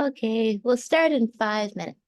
Okay, we'll start in 5 minutes.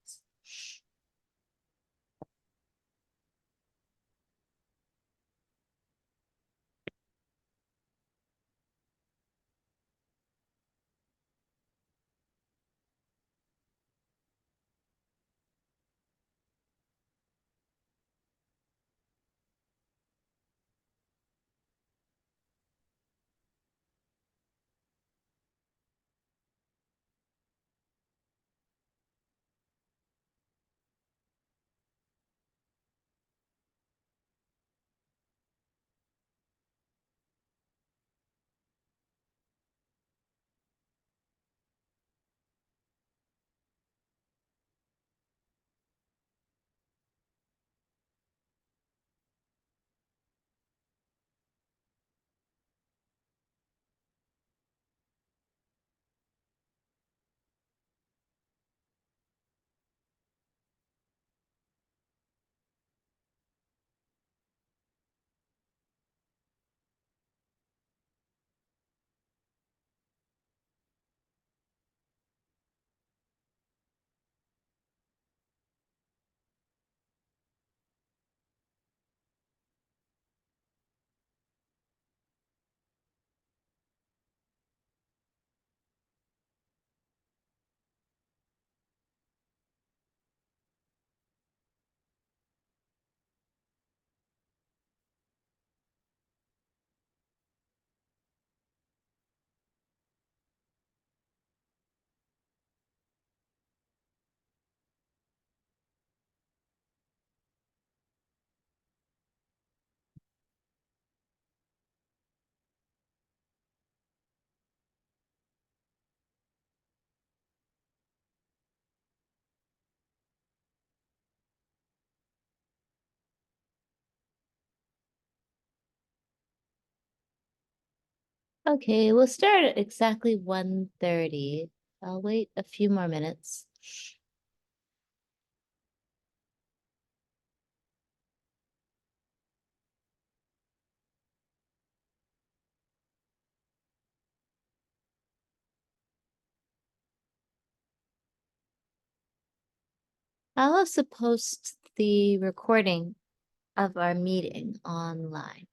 Okay, we'll start at exactly 1:30. I'll wait a few more minutes. I'll also post the recording of our meeting online.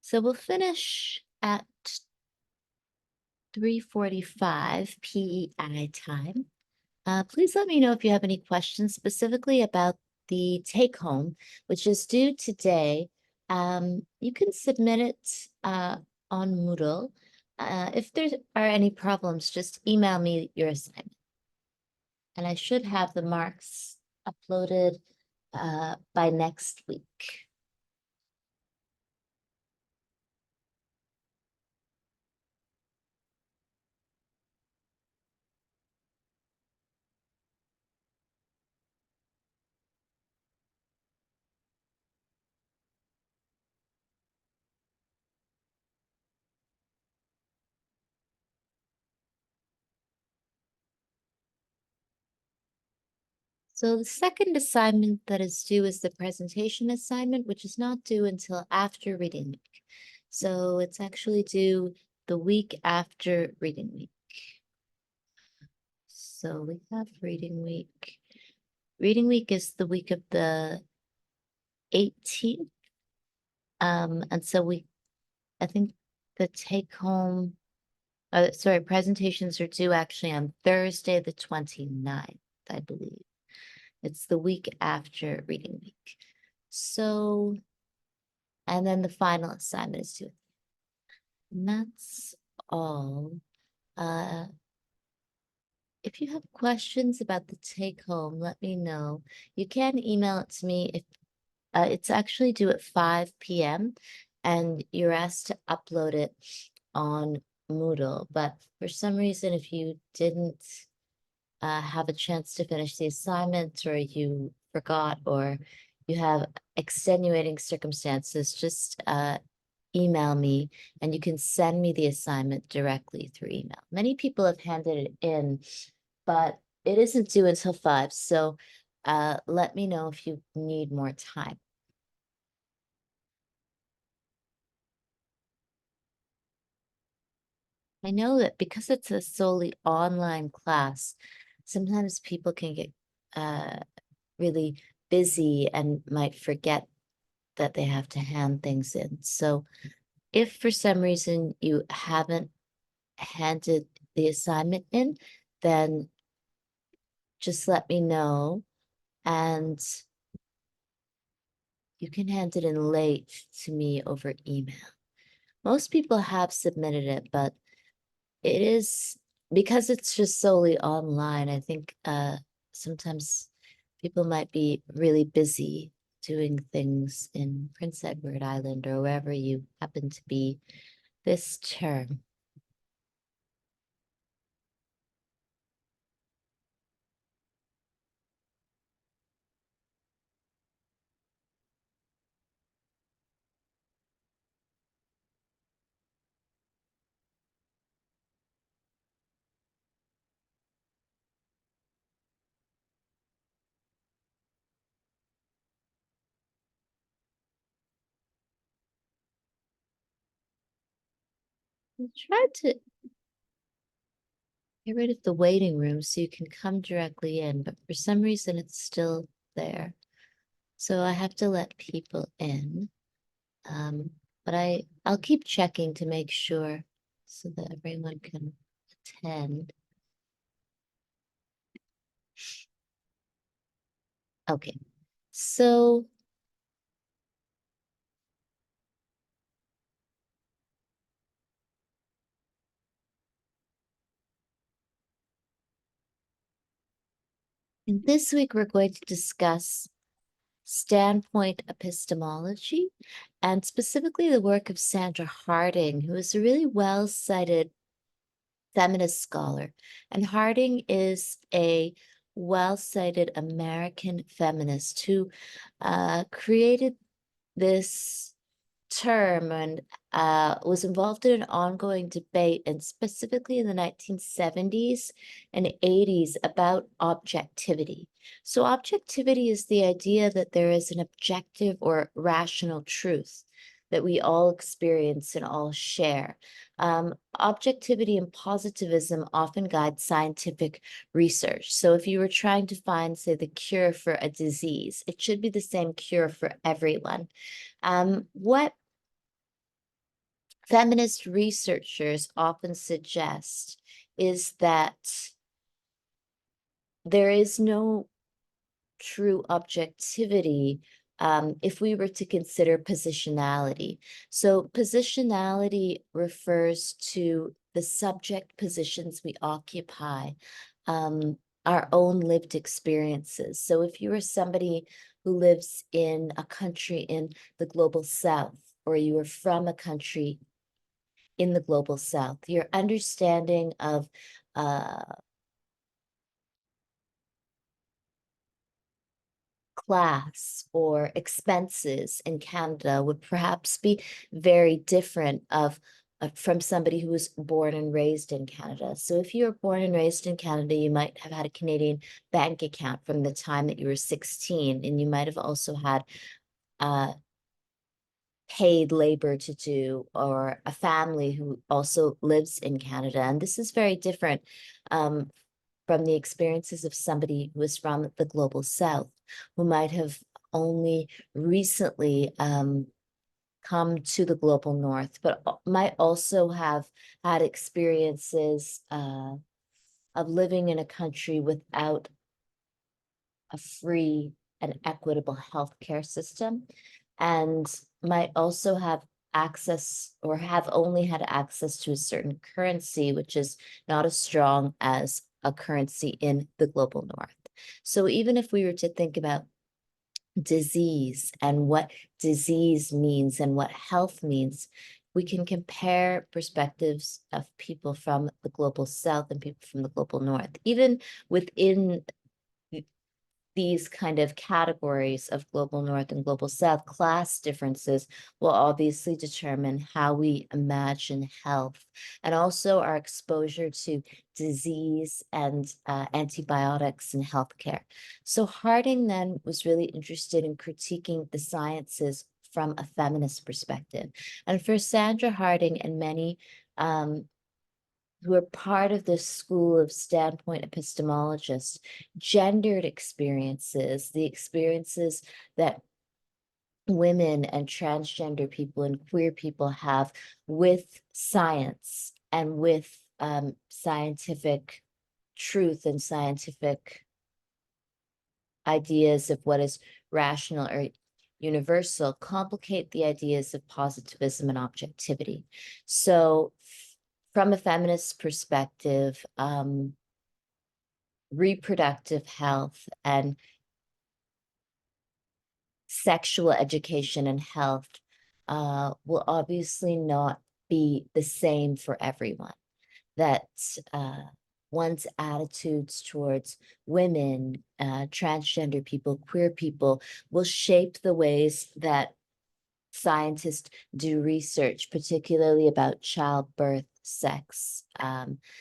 So we'll finish at 3:45 PEI time. Please let me know if you have any questions specifically about the take home, which is due today. You can submit it on Moodle. If there are any problems, just email me your assignment. And I should have the marks uploaded by next week. So the second assignment that is due is the presentation assignment, which is not due until after reading week. So it's actually due the week after reading week. So we have reading week. Reading week is the week of the 18th. And so I think the take home, presentations are due actually on Thursday, the 29th, I believe. It's the week after reading week. So, and then the final assignment is due. And that's all. If you have questions about the take home, let me know. You can email it to me if it's actually due at 5 p.m. and you're asked to upload it on Moodle. But for some reason, if you didn't have a chance to finish the assignment or you forgot or you have extenuating circumstances, just email me and you can send me the assignment directly through email. Many people have handed it in, but it isn't due until 5. So let me know if you need more time. I know that because it's a solely online class, sometimes people can get uh, really busy and might forget that they have to hand things in. So if for some reason you haven't handed the assignment in, then just let me know and you can hand it in late to me over email. Most people have submitted it, but it is because it's just solely online. I think sometimes people might be really busy doing things in Prince Edward Island or wherever you happen to be this term. I tried to get rid of the waiting room so you can come directly in, but for some reason it's still there. So I have to let people in. Um, but I'll keep checking to make sure so that everyone can attend. Okay, so in this week we're going to discuss standpoint epistemology and specifically the work of Sandra Harding, who is a really well-cited feminist scholar. And Harding is a well-cited American feminist who created this term and was involved in an ongoing debate, and specifically in the 1970s and 80s about objectivity. So objectivity is the idea that there is an objective or rational truth that we all experience and all share. Objectivity and positivism often guide scientific research. So if you were trying to find, say, the cure for a disease, it should be the same cure for everyone. What feminist researchers often suggest is that there is no true objectivity if we were to consider positionality. So positionality refers to the subject positions we occupy, um, our own lived experiences. So if you are somebody who lives in a country in the global south, or you are from a country in the global south, your understanding of uh, class or expenses in Canada would perhaps be very different from somebody who was born and raised in Canada. So if you were born and raised in Canada, you might have had a Canadian bank account from the time that you were 16, and you might have also had uh, paid labor to do, or a family who also lives in Canada. And this is very different from the experiences of somebody who is from the global south, who might have only recently come to the global north, but might also have had experiences of living in a country without a free and equitable healthcare system, and might also have access or have only had access to a certain currency, which is not as strong as a currency in the global north. So even if we were to think about disease and what disease means and what health means, we can compare perspectives of people from the global south and people from the global north. Even within these kind of categories of global north and global south, class differences will obviously determine how we imagine health, and also our exposure to disease and antibiotics in healthcare. So Harding then was really interested in critiquing the sciences from a feminist perspective. And for Sandra Harding and many who are part of this school of standpoint epistemologists, gendered experiences, the experiences that women and transgender people and queer people have with science and with scientific truth and scientific ideas of what is rational or universal, complicate the ideas of positivism and objectivity. So from a feminist perspective, reproductive health and sexual education and health will obviously not be the same for everyone. That one's attitudes towards women, transgender people, queer people will shape the ways that scientists do research, particularly about childbirth, sex,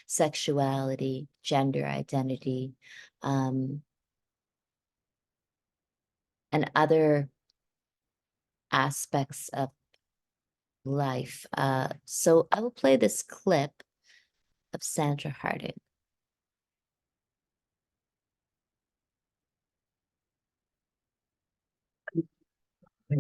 sexuality, gender identity, and other aspects of life. So I will play this clip of Sandra Harding. My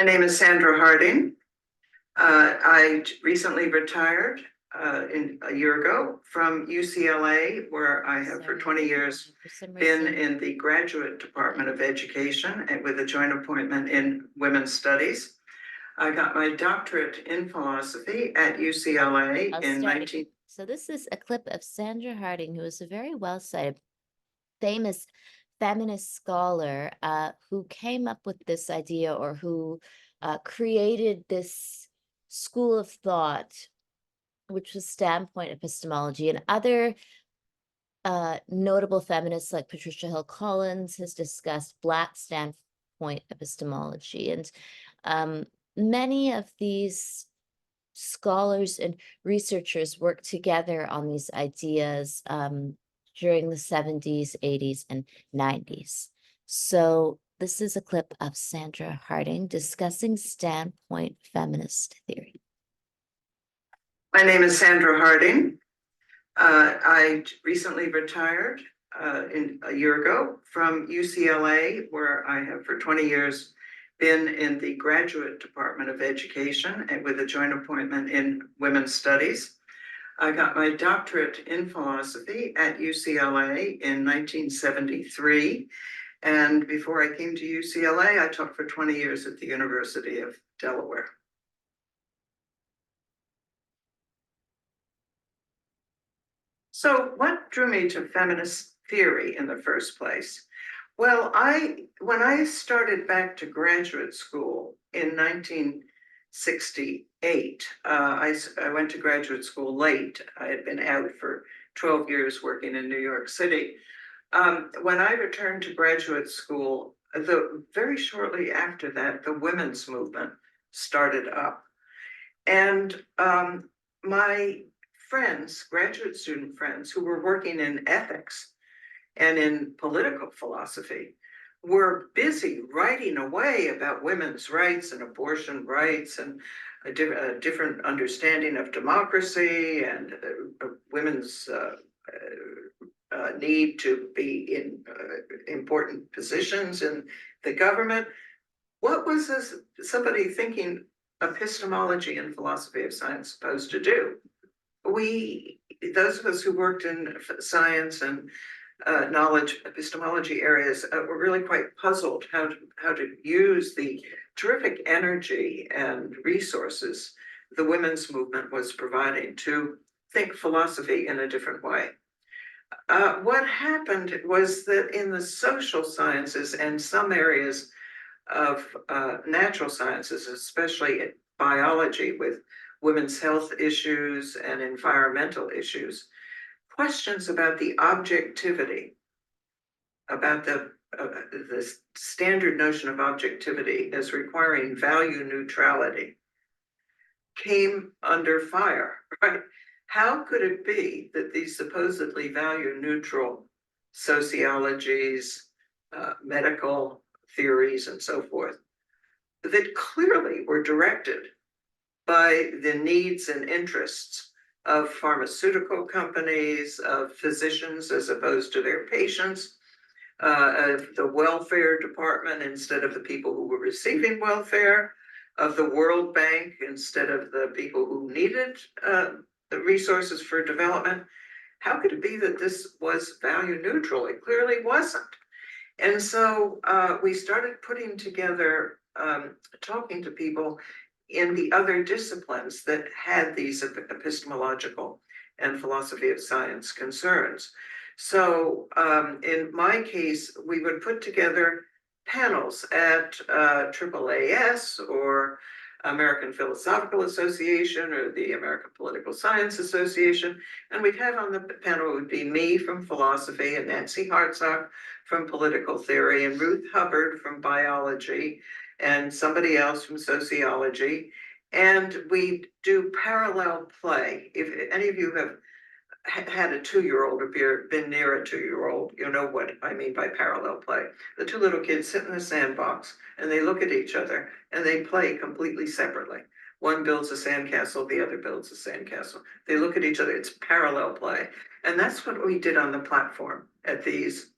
name is Sandra Harding. I recently retired a year ago from UCLA, where I have for 20 years been in the graduate department of education and with a joint appointment in women's studies. I got my doctorate in philosophy at UCLA in 19. So this is a clip of Sandra Harding, who is a very well-cited, famous feminist scholar who came up with this idea, or who created this school of thought, which was standpoint epistemology. And other notable feminists like Patricia Hill Collins has discussed Black standpoint epistemology. And many of these scholars and researchers worked together on these ideas during the 70s, 80s, and 90s. So this is a clip of Sandra Harding discussing standpoint feminist theory. My name is Sandra Harding. I recently retired a year ago from UCLA, where I have for 20 years been in the graduate department of education and with a joint appointment in women's studies. I got my doctorate in philosophy at UCLA in 1973. And before I came to UCLA, I taught for 20 years at the University of Delaware. So what drew me to feminist theory in the first place? Well, when I started back to graduate school in 1968, I went to graduate school late. I had been out for 12 years working in New York City. When I returned to graduate school, very shortly after that, the women's movement started up. And my friends, graduate student friends who were working in ethics and in political philosophy were busy writing away about women's rights and abortion rights and a different understanding of democracy and women's need to be in important positions in the government. What was somebody thinking epistemology and philosophy of science supposed to do? Those of us who worked in science and knowledge epistemology areas were really quite puzzled how to use the terrific energy and resources the women's movement was providing to think philosophy in a different way. What happened was that in the social sciences and some areas of natural sciences, especially biology with women's health issues and environmental issues, questions about the objectivity, about the standard notion of objectivity as requiring value neutrality, came under fire, right? how could it be that these supposedly value neutral sociologies, medical theories, and so forth, that clearly were directed by the needs and interests of pharmaceutical companies, of physicians as opposed to their patients, of the welfare department instead of the people who were receiving welfare, of the World Bank instead of the people who needed the resources for development. How could it be that this was value neutral? It clearly wasn't. And so we started putting together, talking to people in the other disciplines that had these epistemological and philosophy of science concerns. So in my case, we would put together panels at AAAS or American Philosophical Association or the American Political Science Association. And we'd have on the panel, it would be me from philosophy and Nancy Hartsock from political theory and Ruth Hubbard from biology and somebody else from sociology. And we do parallel play. If any of you have had a 2-year-old or been near a 2-year-old, you know what I mean by parallel play. The two little kids sit in the sandbox and they look at each other and they play completely separately. One builds a sandcastle, the other builds a sandcastle. They look at each other, it's parallel play. And that's what we did on the platform at these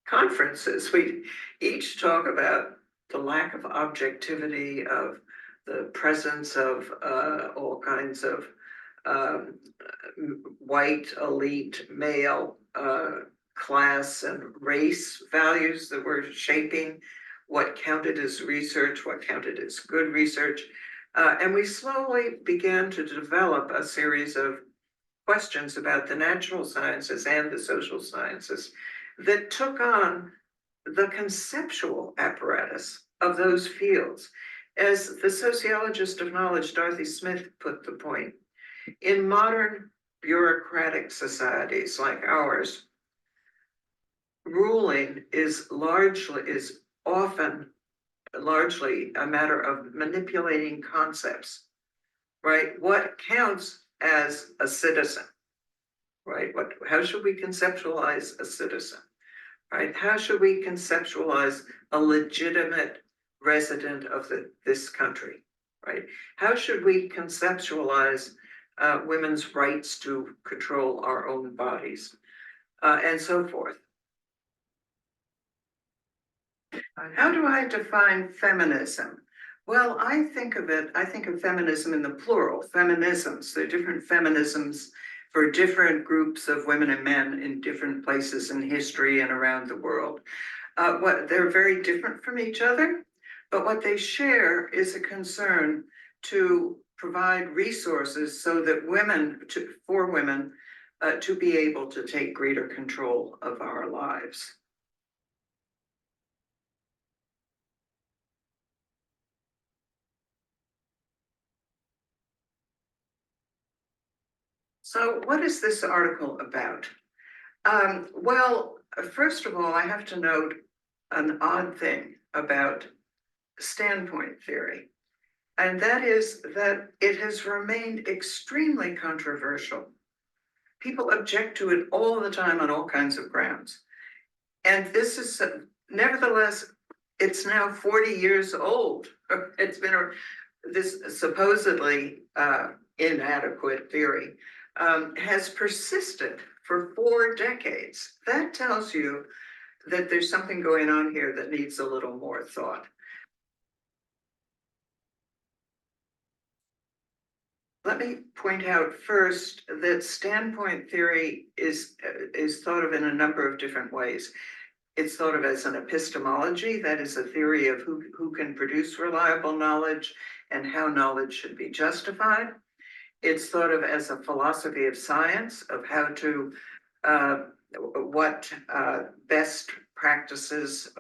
conferences. We each talk about the lack of objectivity, of the presence of all kinds of white elite male class and race values that were shaping what counted as research, what counted as good research. And we slowly began to develop a series of questions about the natural sciences and the social sciences that took on the conceptual apparatus of those fields. As the sociologist of knowledge, Dorothy Smith, put the point, in modern bureaucratic societies like ours, ruling is often largely a matter of manipulating concepts, right? What counts as a citizen, right? How should we conceptualize a citizen, right? How should we conceptualize a legitimate resident of this country, right? How should we conceptualize women's rights to control our own bodies, and so forth? How do I define feminism? Well, I think of feminism in the plural, feminisms. There are different feminisms for different groups of women and men in different places in history and around the world. They're very different from each other, but what they share is a concern to provide resources so that for women to be able to take greater control of our lives. So what is this article about? Well, first of all, I have to note an odd thing about standpoint theory, and that is that it has remained extremely controversial. People object to it all the time on all kinds of grounds. And this is, nevertheless, it's now 40 years old. It's been this supposedly inadequate theory has persisted for 4 decades. That tells you that there's something going on here that needs a little more thought. Let me point out first that standpoint theory is thought of in a number of different ways. It's thought of as an epistemology, that is a theory of who can produce reliable knowledge and how knowledge should be justified. It's thought of as a philosophy of science, of how to, what best practices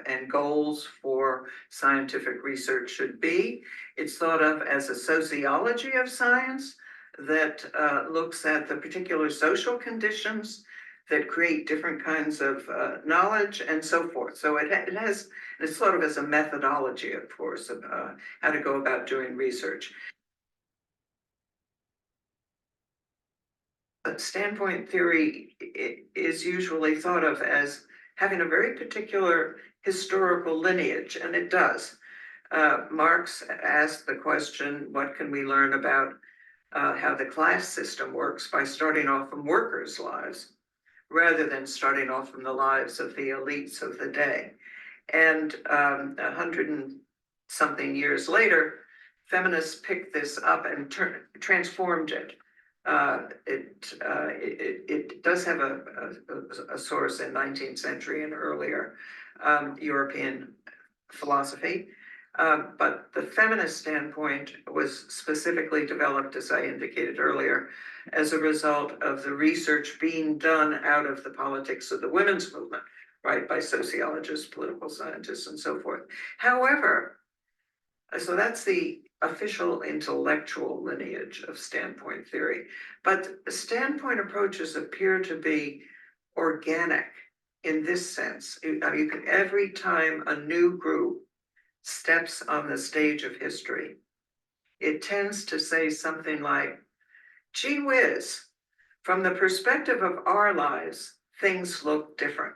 and goals for scientific research should be. It's thought of as a sociology of science that looks at the particular social conditions that create different kinds of knowledge and so forth. So it's thought of as a methodology, of course, of how to go about doing research. standpoint theory is usually thought of as having a very particular historical lineage, and it does. Marx asked the question, what can we learn about how the class system works by starting off from workers' lives, rather than starting off from the lives of the elites of the day. And 100 and something years later, feminists picked this up and transformed it. It does have a source in 19th century and earlier European philosophy. But the feminist standpoint was specifically developed, as I indicated earlier, as a result of the research being done out of the politics of the women's movement, right, by sociologists, political scientists, and so forth. However, so that's the official intellectual lineage of standpoint theory. But standpoint approaches appear to be organic in this sense. You can, every time a new group steps on the stage of history, it tends to say something like, gee whiz, from the perspective of our lives, things look different.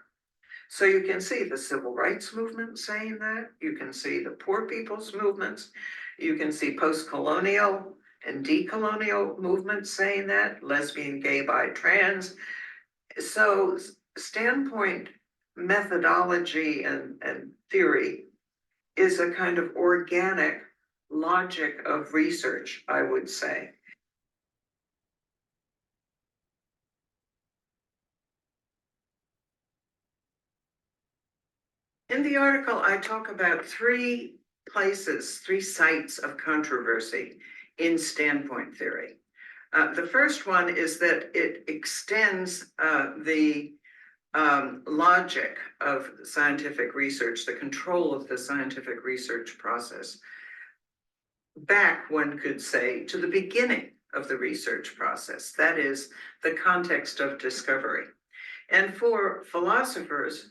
So you can see the civil rights movement saying that, you can see the poor people's movements, you can see post-colonial and decolonial movements saying that, lesbian, gay, bi, trans. So standpoint methodology and theory is a kind of organic logic of research, I would say. In the article, I talk about three sites of controversy in standpoint theory. The first one is that it extends the logic of scientific research, the control of the scientific research process, back, one could say, to the beginning of the research process, that is, the context of discovery. And for philosophers,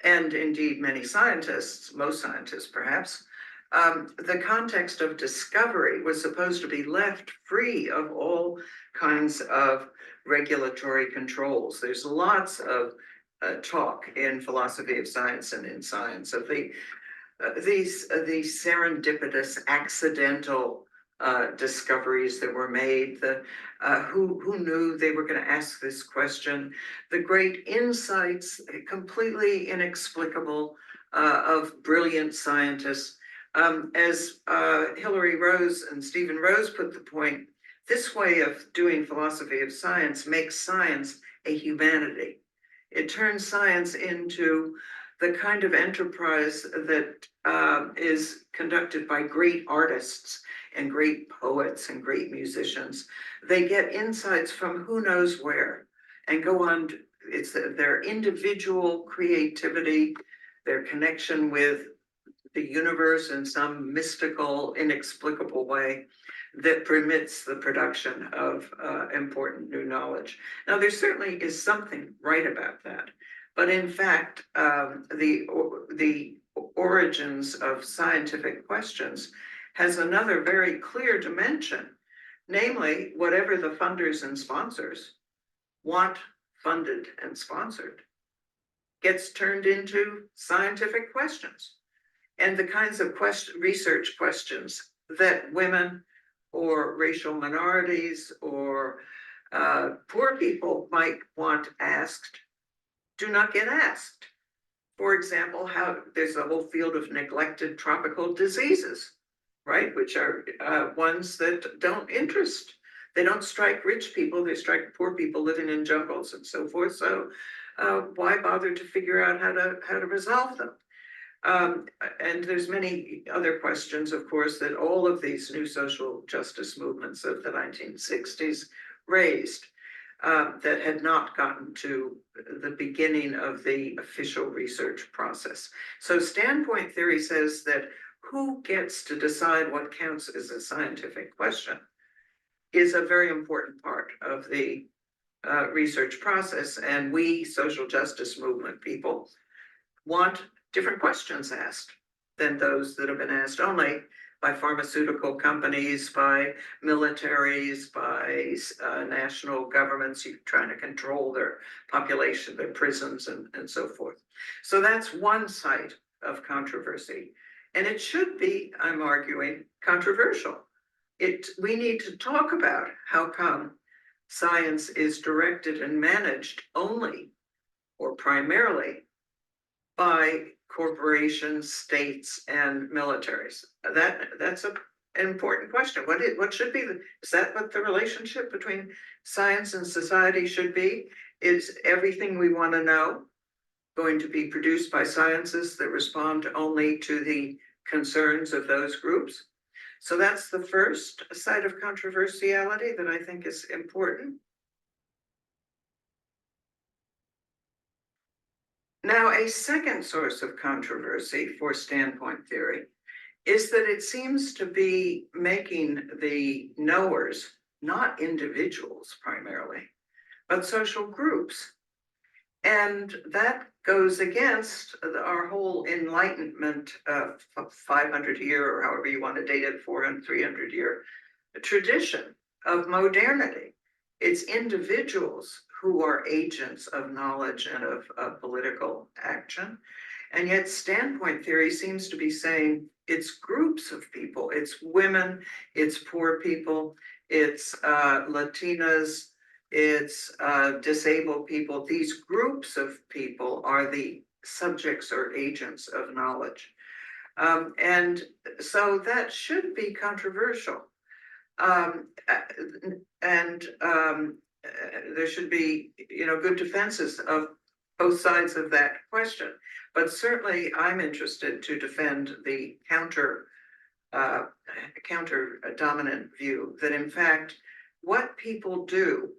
and indeed many scientists, most scientists perhaps, the context of discovery was supposed to be left free of all kinds of regulatory controls. There's lots of talk in philosophy of science and in science of these serendipitous, accidental discoveries that were made, who knew they were going to ask this question, the great insights, completely inexplicable, of brilliant scientists. As Hilary Rose and Stephen Rose put the point, this way of doing philosophy of science makes science a humanity. It turns science into the kind of enterprise that is conducted by great artists and great poets and great musicians. They get insights from who knows where and go on. It's their individual creativity, their connection with the universe in some mystical, inexplicable way that permits the production of important new knowledge. Now, there certainly is something right about that. But in fact, the origins of scientific questions has another very clear dimension, namely, whatever the funders and sponsors want funded and sponsored gets turned into scientific questions. And the kinds of research questions that women or racial minorities or poor people might want asked do not get asked. For example, how there's a whole field of neglected tropical diseases, right? Which are ones that don't interest. They don't strike rich people, they strike poor people living in jungles and so forth. So why bother to figure out how to resolve them? And there's many other questions, of course, that all of these new social justice movements of the 1960s raised. That had not gotten to the beginning of the official research process. So standpoint theory says that who gets to decide what counts as a scientific question is a very important part of the research process. And we social justice movement people want different questions asked than those that have been asked only by pharmaceutical companies, by militaries, by national governments trying to control their population, their prisons, and so forth. So that's one site of controversy. And it should be, I'm arguing, controversial. We need to talk about how come science is directed and managed only or primarily by corporations, states, and militaries. That's an important question. What should be is that what the relationship between science and society should be? Is everything we want to know going to be produced by sciences that respond only to the concerns of those groups? So that's the first side of controversiality that I think is important. Now, a second source of controversy for standpoint theory is that it seems to be making the knowers not individuals primarily, but social groups. And that goes against our whole Enlightenment 500-year, or however you want to date it, 400, 300-year tradition of modernity. It's individuals who are agents of knowledge and of political action. And yet standpoint theory seems to be saying it's groups of people. It's women, it's poor people, it's Latinas, it's disabled people. These groups of people are the subjects or agents of knowledge. And so that should be controversial. There should be, good defenses of both sides of that question. But certainly I'm interested to defend the counter dominant view that in fact, what people do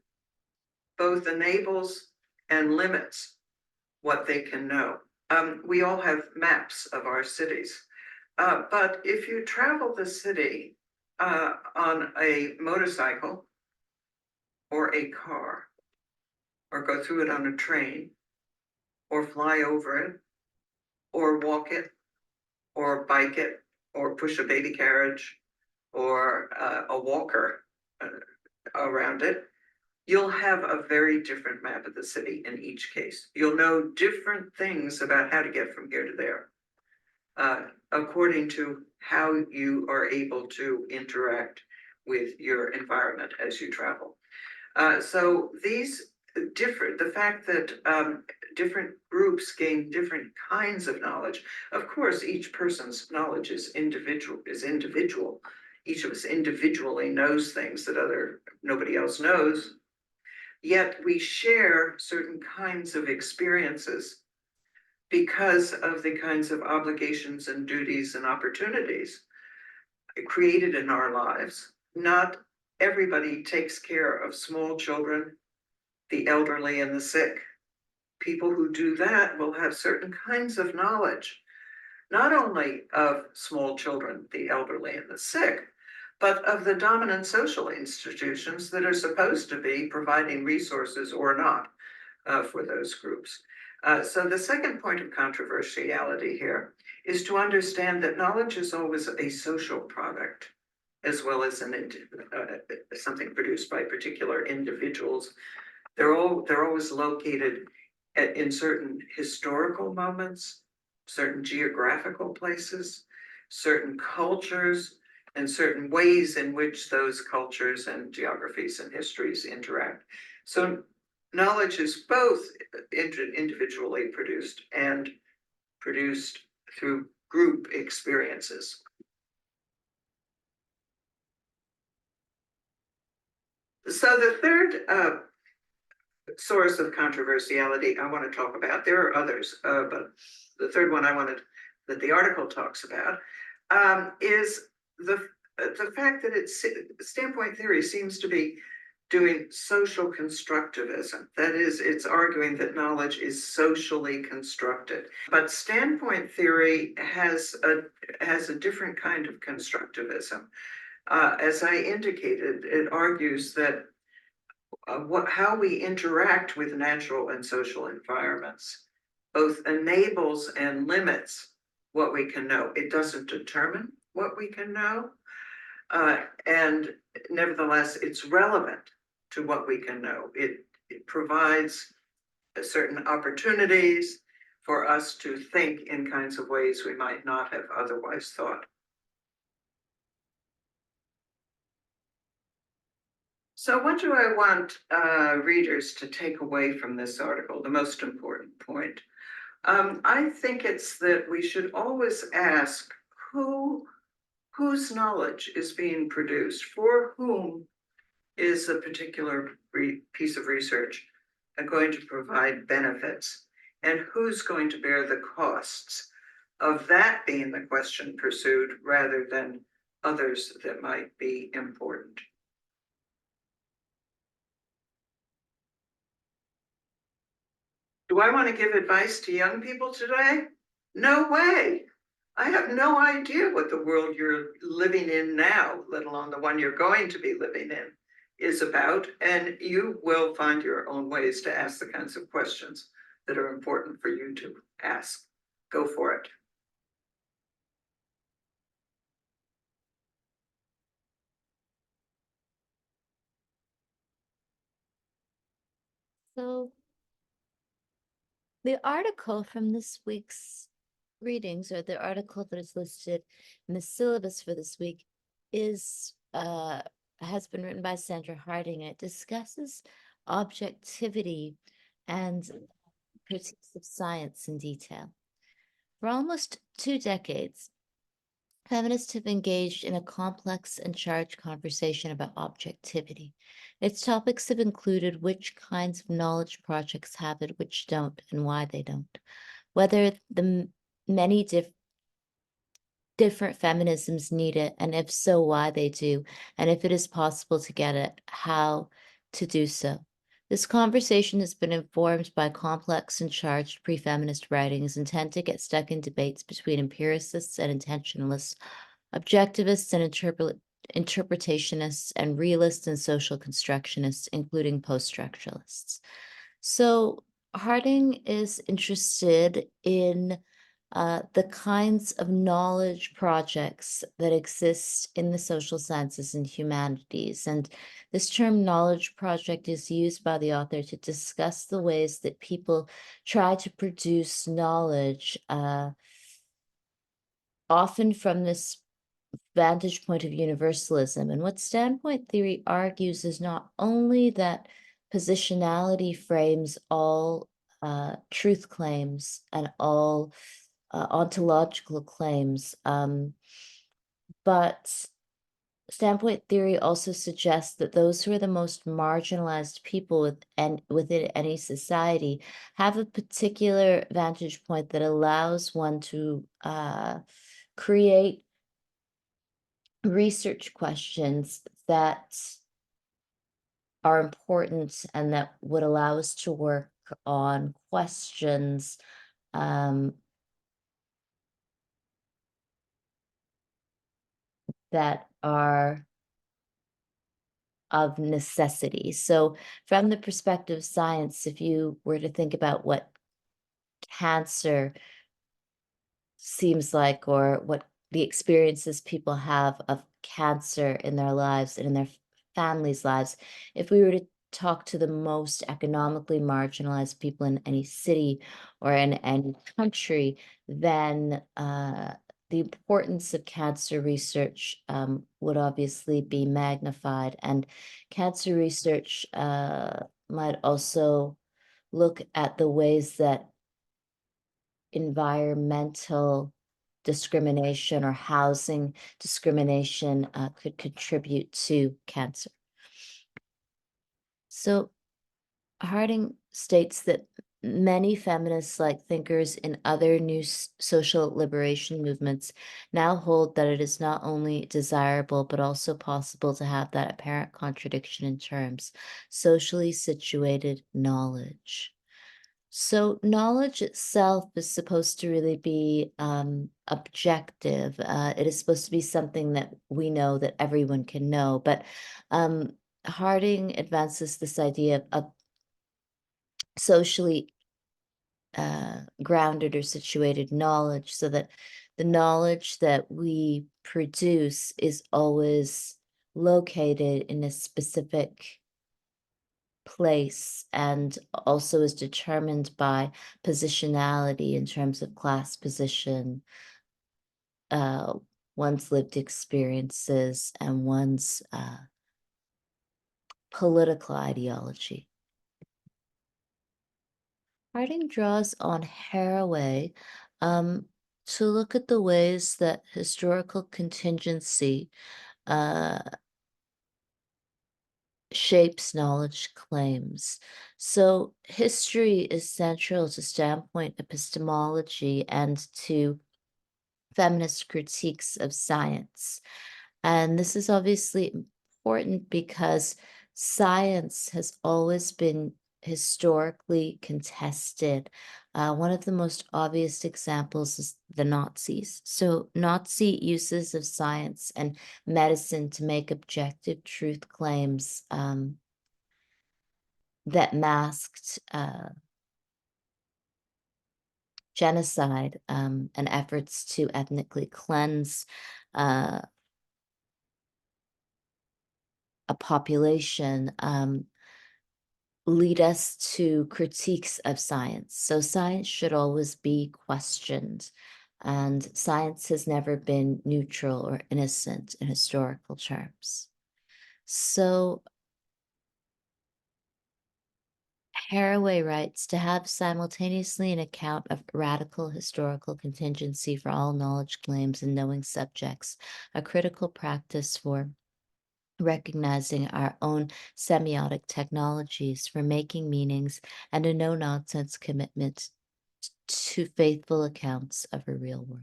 both enables and limits what they can know. We all have maps of our cities, but if you travel the city on a motorcycle or a car, or go through it on a train, or fly over it, or walk it, or bike it, or push a baby carriage, or a walker around it, you'll have a very different map of the city in each case. You'll know different things about how to get from here to there, according to how you are able to interact with your environment as you travel. So the fact that different groups gain different kinds of knowledge, of course, each person's knowledge is individual. Each of us individually knows things that nobody else knows. Yet we share certain kinds of experiences because of the kinds of obligations and duties and opportunities created in our lives. Not everybody takes care of small children, the elderly, and the sick. People who do that will have certain kinds of knowledge, not only of small children, the elderly, and the sick, but of the dominant social institutions that are supposed to be providing resources or not for those groups. So the second point of controversiality here is to understand that knowledge is always a social product, as well as something produced by particular individuals. They're always located in certain historical moments, certain geographical places, certain cultures, and certain ways in which those cultures and geographies and histories interact. So knowledge is both individually produced and produced through group experiences. So the third source of controversiality I want to talk about, there are others, but the third one that the article talks about is the fact that standpoint theory seems to be doing social constructivism. That is, it's arguing that knowledge is socially constructed. But standpoint theory has a different kind of constructivism. As I indicated, it argues that how we interact with natural and social environments both enables and limits what we can know. It doesn't determine what we can know. And nevertheless, it's relevant to what we can know. It provides certain opportunities for us to think in kinds of ways we might not have otherwise thought. So what do I want readers to take away from this article, the most important point? I think it's that we should always ask whose knowledge is being produced, for whom is a particular piece of research going to provide benefits, and who's going to bear the costs of that being the question pursued rather than others that might be important. Do I want to give advice to young people today? No way. I have no idea what the world you're living in now, let alone the one you're going to be living in, is about. And you will find your own ways to ask the kinds of questions that are important for you to ask. Go for it. So the article from this week's readings, or the article that is listed in the syllabus for this week, is has been written by Sandra Harding. It discusses objectivity and critiques of science in detail. For almost 2 decades, feminists have engaged in a complex and charged conversation about objectivity. Its topics have included which kinds of knowledge projects have it, which don't, and why they don't. Whether the many different feminisms need it, and if so, why they do, and if it is possible to get it, how to do so. This conversation has been informed by complex and charged pre-feminist writings and tend to get stuck in debates between empiricists and intentionalists, objectivists and interpretationists, and realists and social constructionists, including post-structuralists. So Harding is interested in the kinds of knowledge projects that exist in the social sciences and humanities. And this term knowledge project is used by the author to discuss the ways that people try to produce knowledge, often from this vantage point of universalism. And what standpoint theory argues is not only that positionality frames all truth claims and all ontological claims, but standpoint theory also suggests that those who are the most marginalized people within any society have a particular vantage point that allows one to create research questions that are important and that would allow us to work on questions that are of necessity. So from the perspective of science, if you were to think about what cancer seems like, or what the experiences people have of cancer in their lives and in their families' lives, if we were to talk to the most economically marginalized people in any city or in any country, then the importance of cancer research would obviously be magnified. And cancer research might also look at the ways that environmental discrimination or housing discrimination could contribute to cancer. So Harding states that many feminists, like thinkers in other new social liberation movements, now hold that it is not only desirable but also possible to have that apparent contradiction in terms, socially situated knowledge. So knowledge itself is supposed to really be objective. It is supposed to be something that we know, that everyone can know. But Harding advances this idea of socially grounded or situated knowledge, so that the knowledge that we produce is always located in a specific place and also is determined by positionality in terms of class position, uh, one's lived experiences, and one's political ideology. Harding draws on Haraway to look at the ways that historical contingency uh, shapes knowledge claims. So history is central to standpoint epistemology and to feminist critiques of science. And this is obviously important because science has always been historically contested. One of the most obvious examples is the Nazis. So, Nazi uses of science and medicine to make objective truth claims that masked genocide and efforts to ethnically cleanse uh, a population lead us to critiques of science. So science should always be questioned, and science has never been neutral or innocent in historical terms. So Haraway writes to have simultaneously an account of radical historical contingency for all knowledge claims and knowing subjects, a critical practice for recognizing our own semiotic technologies for making meanings, and a no-nonsense commitment to faithful accounts of a real world.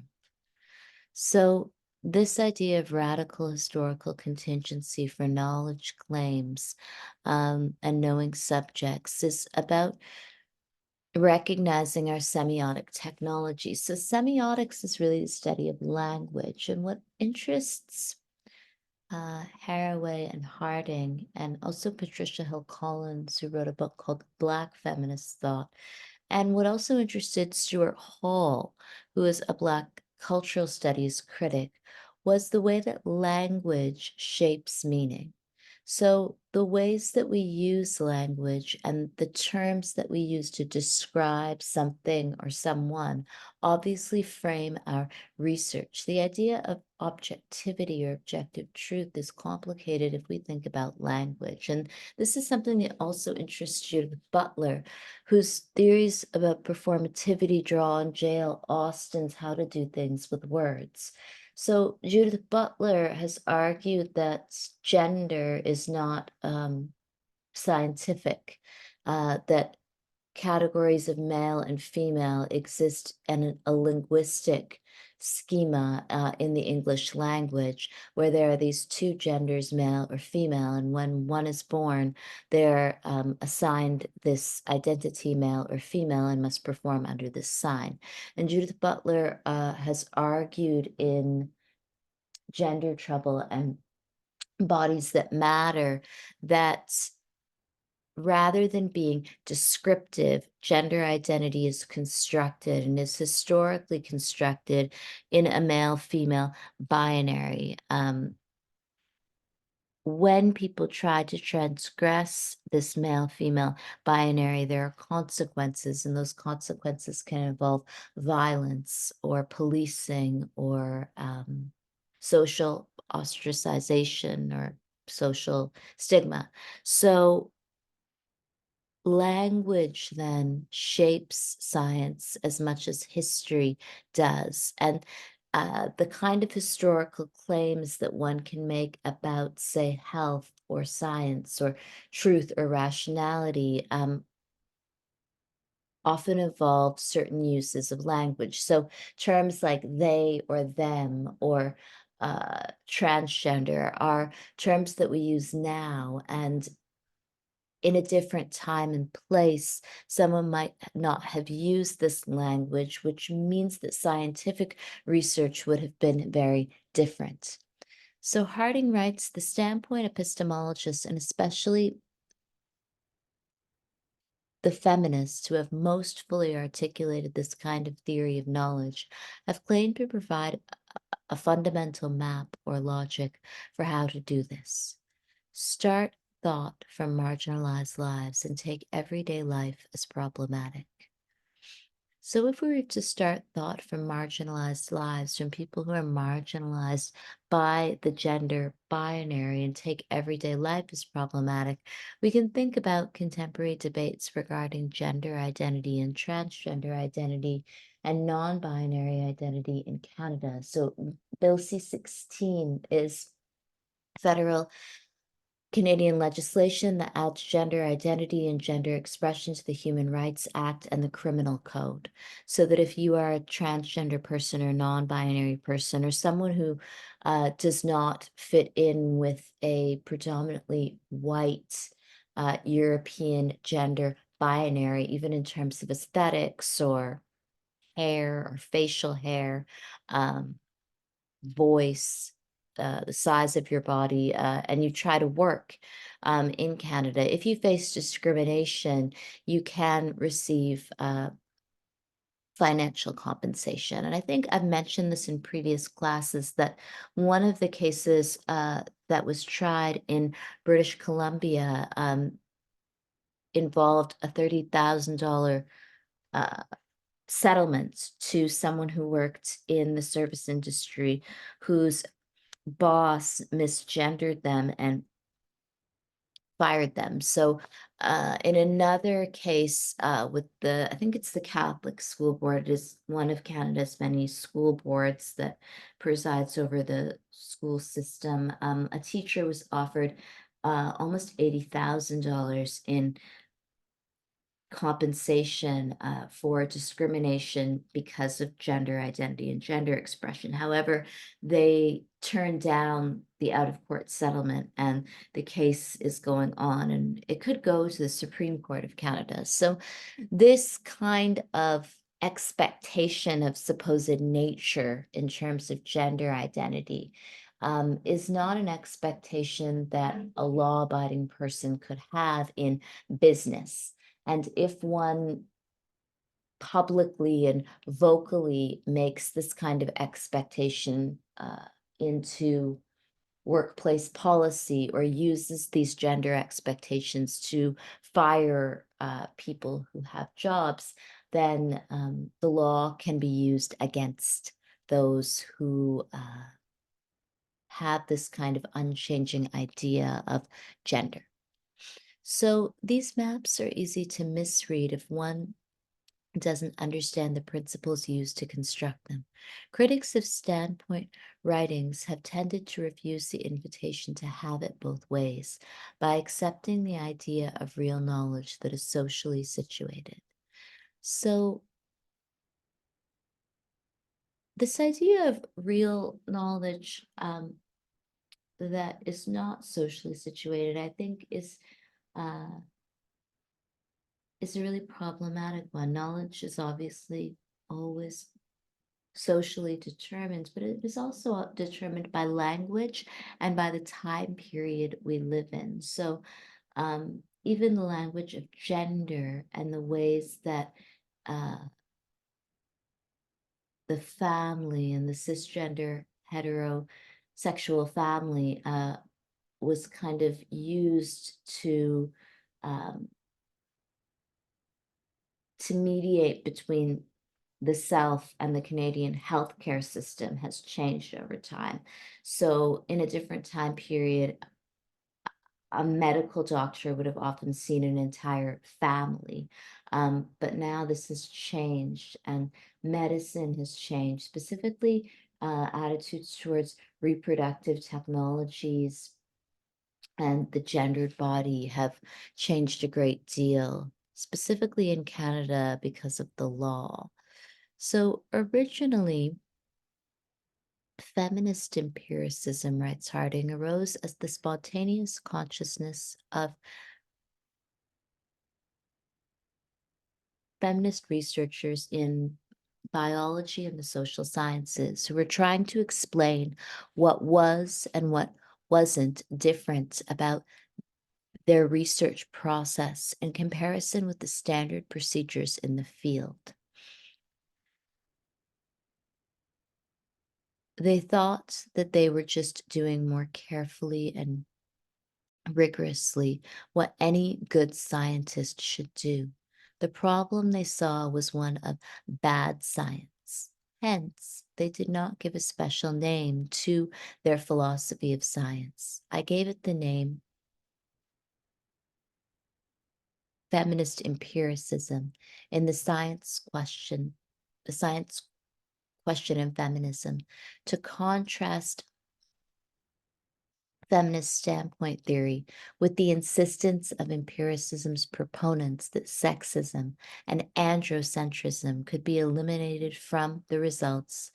So this idea of radical historical contingency for knowledge claims and knowing subjects is about recognizing our semiotic technology. So semiotics is really the study of language, and what interests Haraway and Harding, and also Patricia Hill Collins, who wrote a book called Black Feminist Thought. And what also interested Stuart Hall, who is a Black cultural studies critic, was the way that language shapes meaning. So the ways that we use language and the terms that we use to describe something or someone obviously frame our research. The idea of objectivity or objective truth is complicated if we think about language. And this is something that also interests Judith Butler, whose theories about performativity draw on J.L. Austin's How to Do Things with Words. So Judith Butler has argued that gender is not scientific, that categories of male and female exist in a linguistic schema in the English language, where there are these two genders, male or female, and when one is born, they're assigned this identity, male or female, and must perform under this sign. And Judith Butler has argued in Gender Trouble and Bodies That Matter that rather than being descriptive, gender identity is constructed and is historically constructed in a male-female binary. When people try to transgress this male-female binary, there are consequences, and those consequences can involve violence or policing or social ostracization or social stigma. So language then shapes science as much as history does. And the kind of historical claims that one can make about, say, health or science or truth or rationality often involve certain uses of language. So terms like they or them or transgender are terms that we use now, and in a different time and place, someone might not have used this language, which means that scientific research would have been very different. So Harding writes, the standpoint epistemologists, and especially the feminists who have most fully articulated this kind of theory of knowledge, have claimed to provide a fundamental map or logic for how to do this. Start thought from marginalized lives and take everyday life as problematic. So, if we were to start thought from marginalized lives, from people who are marginalized by the gender binary and take everyday life as problematic, we can think about contemporary debates regarding gender identity and transgender identity and non binary identity in Canada. So, Bill C 16 is federal Canadian legislation that adds gender identity and gender expression to the Human Rights Act and the Criminal Code. So that if you are a transgender person or non binary person or someone who does not fit in with a predominantly white European gender binary, even in terms of aesthetics or hair or facial hair, um, voice, the size of your body, and you try to work in Canada, if you face discrimination, you can receive financial compensation. And I think I've mentioned this in previous classes that one of the cases that was tried in British Columbia involved a $30,000 uh, settlement to someone who worked in the service industry whose boss misgendered them and fired them. So, in another case, with I think it's the Catholic School Board, it is one of Canada's many school boards that presides over the school system. A teacher was offered almost $80,000 in compensation for discrimination because of gender identity and gender expression. However, they turned down the out of court settlement and the case is going on and it could go to the Supreme Court of Canada. So, this kind of expectation of supposed nature in terms of gender identity is not an expectation that a law abiding person could have in business. And if one publicly and vocally makes this kind of expectation into workplace policy or uses these gender expectations to fire people who have jobs, then the law can be used against those who have this kind of unchanging idea of gender. So these maps are easy to misread if one doesn't understand the principles used to construct them. Critics of standpoint writings have tended to refuse the invitation to have it both ways by accepting the idea of real knowledge that is socially situated. So, this idea of real knowledge that is not socially situated, I think, uh, is a really problematic one. Knowledge is obviously always socially determined, but it is also determined by language and by the time period we live in. So, even the language of gender and the ways that uh, the family and the cisgender heterosexual family was kind of used um, to mediate between the South and the Canadian healthcare system has changed over time. So, in a different time period, a medical doctor would have often seen an entire family. But now this has changed, and medicine has changed, specifically attitudes towards reproductive technologies and the gendered body have changed a great deal, specifically in Canada because of the law. So originally, feminist empiricism, writes Harding, arose as the spontaneous consciousness of feminist researchers in biology and the social sciences who were trying to explain what was and what wasn't different about their research process in comparison with the standard procedures in the field. They thought that they were just doing more carefully and rigorously what any good scientist should do. The problem they saw was one of bad science. Hence, they did not give a special name to their philosophy of science. I gave it the name feminist empiricism in the science question in feminism, to contrast feminist standpoint theory with the insistence of empiricism's proponents that sexism and androcentrism could be eliminated from the results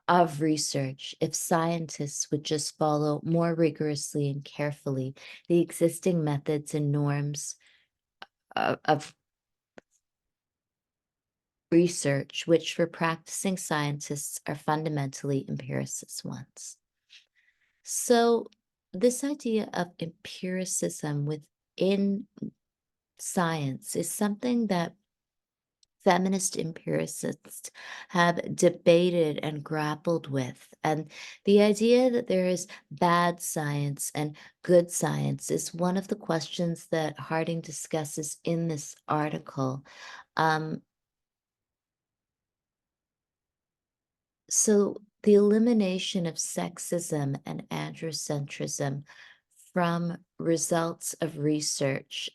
of research if scientists would just follow more rigorously and carefully the existing methods and norms of research, which for practicing scientists are fundamentally empiricist ones. So, this idea of empiricism within science is something that feminist empiricists have debated and grappled with. And the idea that there is bad science and good science is one of the questions that Harding discusses in this article. Um, So the elimination of sexism and androcentrism from results of research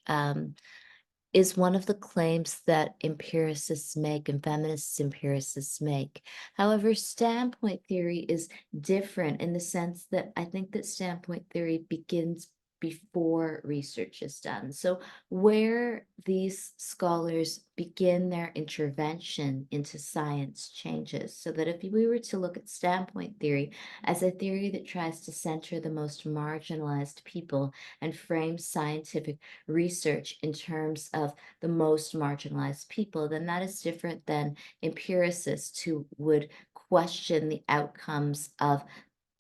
is one of the claims that empiricists make and feminist empiricists make. However, standpoint theory is different in the sense that I think that standpoint theory begins before research is done. So, where these scholars begin their intervention into science changes. So, that if we were to look at standpoint theory as a theory that tries to center the most marginalized people and frame scientific research in terms of the most marginalized people, then that is different than empiricists who would question the outcomes of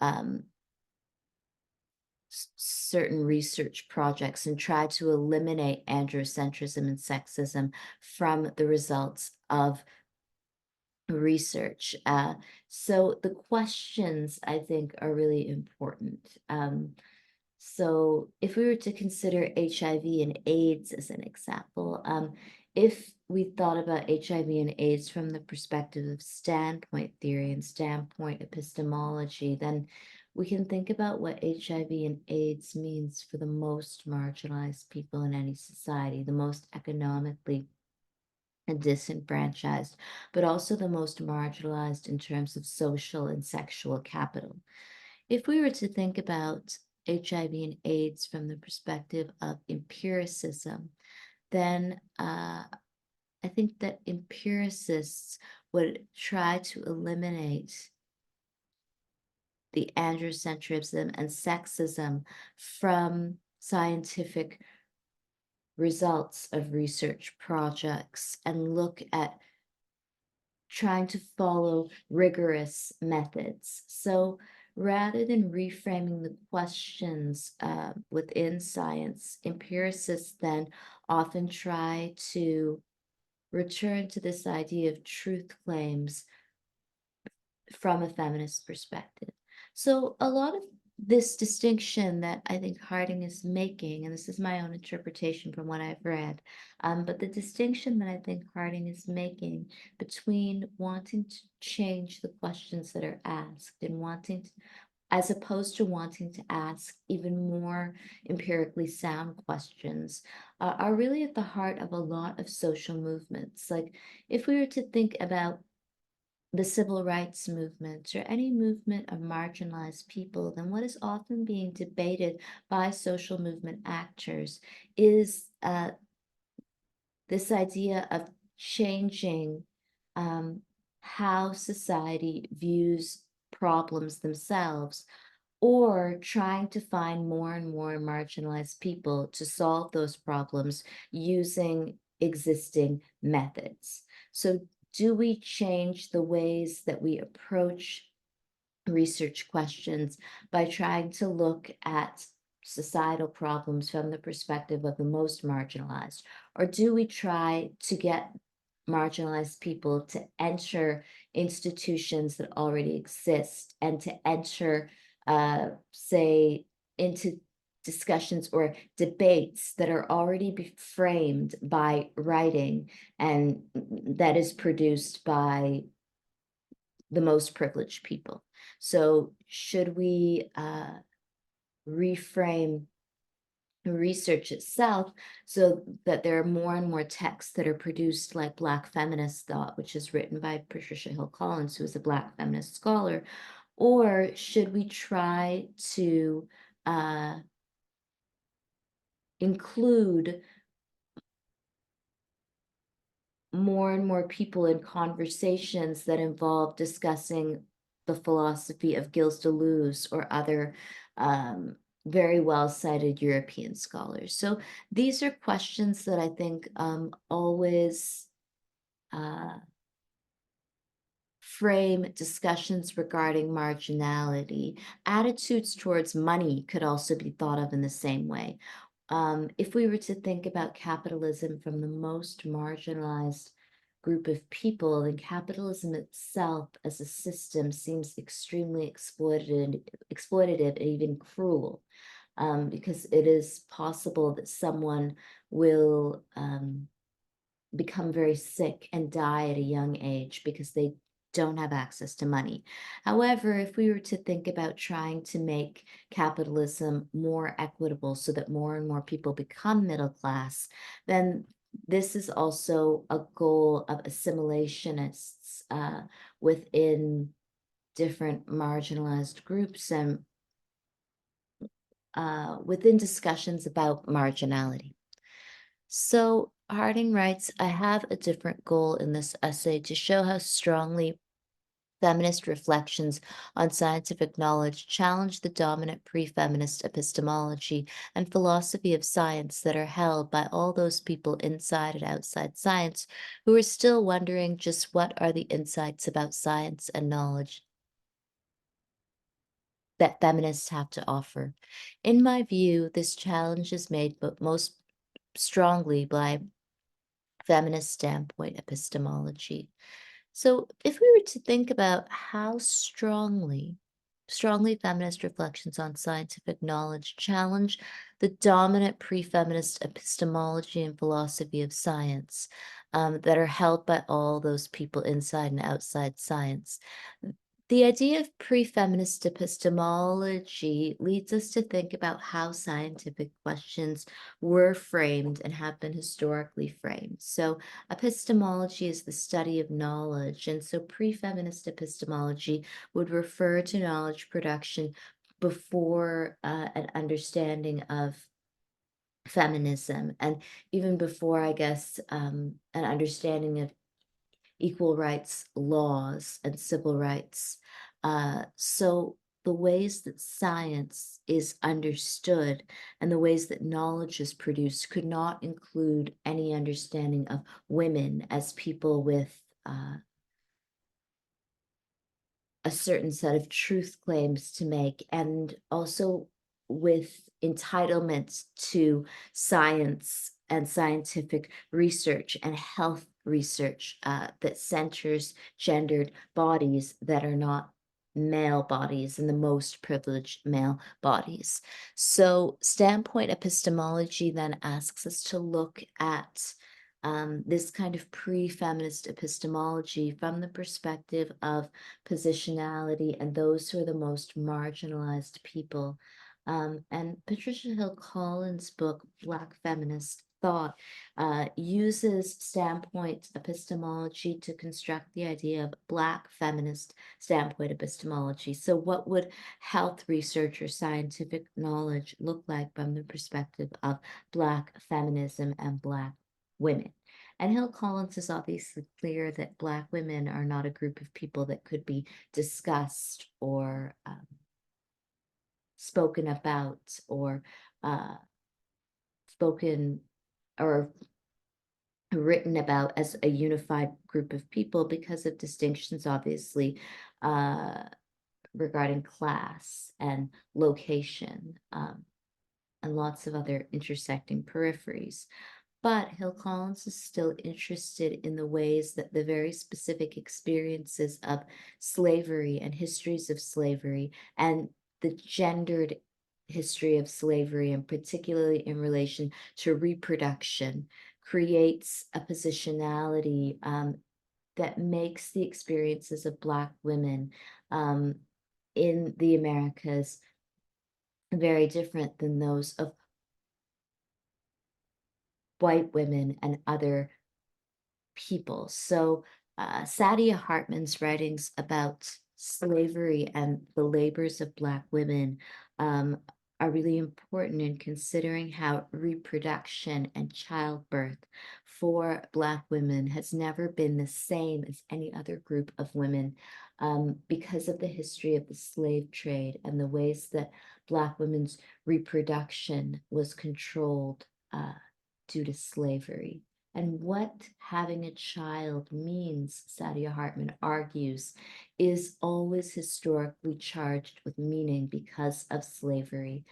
um, certain research projects and try to eliminate androcentrism and sexism from the results of research. So the questions I think are really important. So if we were to consider HIV and AIDS as an example, if we thought about HIV and AIDS from the perspective of standpoint theory and standpoint epistemology, then we can think about what HIV and AIDS means for the most marginalized people in any society, the most economically and disenfranchised, but also the most marginalized in terms of social and sexual capital. If we were to think about HIV and AIDS from the perspective of empiricism, then I think that empiricists would try to eliminate the androcentrism and sexism from scientific results of research projects and look at trying to follow rigorous methods. So rather than reframing the questions within science, empiricists then often try to return to this idea of truth claims from a feminist perspective. So a lot of this distinction that I think Harding is making, and this is my own interpretation from what I've read, but the distinction that I think Harding is making between wanting to change the questions that are asked and wanting to, as opposed to wanting to ask even more empirically sound questions, are really at the heart of a lot of social movements. Like if we were to think about the civil rights movement or any movement of marginalized people, then what is often being debated by social movement actors is this idea of changing how society views problems themselves or trying to find more and more marginalized people to solve those problems using existing methods. So, do we change the ways that we approach research questions by trying to look at societal problems from the perspective of the most marginalized? Or do we try to get marginalized people to enter institutions that already exist and to enter, say, into discussions or debates that are already framed by writing and that is produced by the most privileged people. So should we reframe research itself so that there are more and more texts that are produced like Black feminist thought, which is written by Patricia Hill Collins, who is a Black feminist scholar? Or should we try to include more and more people in conversations that involve discussing the philosophy of Gilles Deleuze or other very well cited European scholars? So these are questions that I think always frame discussions regarding marginality. Attitudes towards money could also be thought of in the same way. If we were to think about capitalism from the most marginalized group of people, then capitalism itself as a system seems extremely exploitative and even cruel, because it is possible that someone will become very sick and die at a young age because they don't have access to money. However, if we were to think about trying to make capitalism more equitable so that more and more people become middle class, then this is also a goal of assimilationists within different marginalized groups and within discussions about marginality. So Harding writes, I have a different goal in this essay to show how strongly feminist reflections on scientific knowledge challenge the dominant pre-feminist epistemology and philosophy of science that are held by all those people inside and outside science who are still wondering just what are the insights about science and knowledge that feminists have to offer. In my view, this challenge is made but most strongly by feminist standpoint epistemology. So if we were to think about how strongly feminist reflections on scientific knowledge challenge the dominant pre-feminist epistemology and philosophy of science that are held by all those people inside and outside science. The idea of pre-feminist epistemology leads us to think about how scientific questions were framed and have been historically framed. So epistemology is the study of knowledge, and so pre-feminist epistemology would refer to knowledge production before an understanding of feminism, and even before, I guess, an understanding of equal rights laws and civil rights. So the ways that science is understood and the ways that knowledge is produced could not include any understanding of women as people with a certain set of truth claims to make, and also with entitlements to science and scientific research and health research that centers gendered bodies that are not male bodies and the most privileged male bodies. So standpoint epistemology then asks us to look at this kind of pre-feminist epistemology from the perspective of positionality and those who are the most marginalized people. And Patricia Hill Collins' book, Black Feminist Thought, uses standpoint epistemology to construct the idea of Black feminist standpoint epistemology. So what would health research or scientific knowledge look like from the perspective of Black feminism and Black women? And Hill Collins is obviously clear that Black women are not a group of people that could be discussed or spoken about or spoken or written about as a unified group of people because of distinctions, obviously, regarding class and location and lots of other intersecting peripheries. But Hill Collins is still interested in the ways that the very specific experiences of slavery and histories of slavery and the gendered history of slavery, and particularly in relation to reproduction, creates a positionality that makes the experiences of Black women in the Americas very different than those of white women and other people. So Saidiya Hartman's writings about slavery and the labors of Black women um, are really important in considering how reproduction and childbirth for Black women has never been the same as any other group of women because of the history of the slave trade and the ways that Black women's reproduction was controlled due to slavery. And what having a child means, Saidiya Hartman argues, is always historically charged with meaning because of slavery.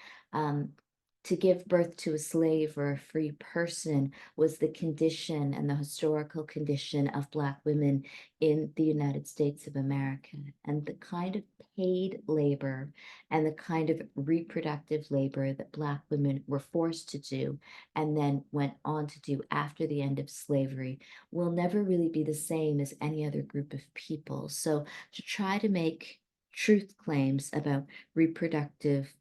To give birth to a slave or a free person was the condition and the historical condition of Black women in the United States of America. And the kind of paid labor and the kind of reproductive labor that Black women were forced to do and then went on to do after the end of slavery will never really be the same as any other group of people. So to try to make truth claims about reproductive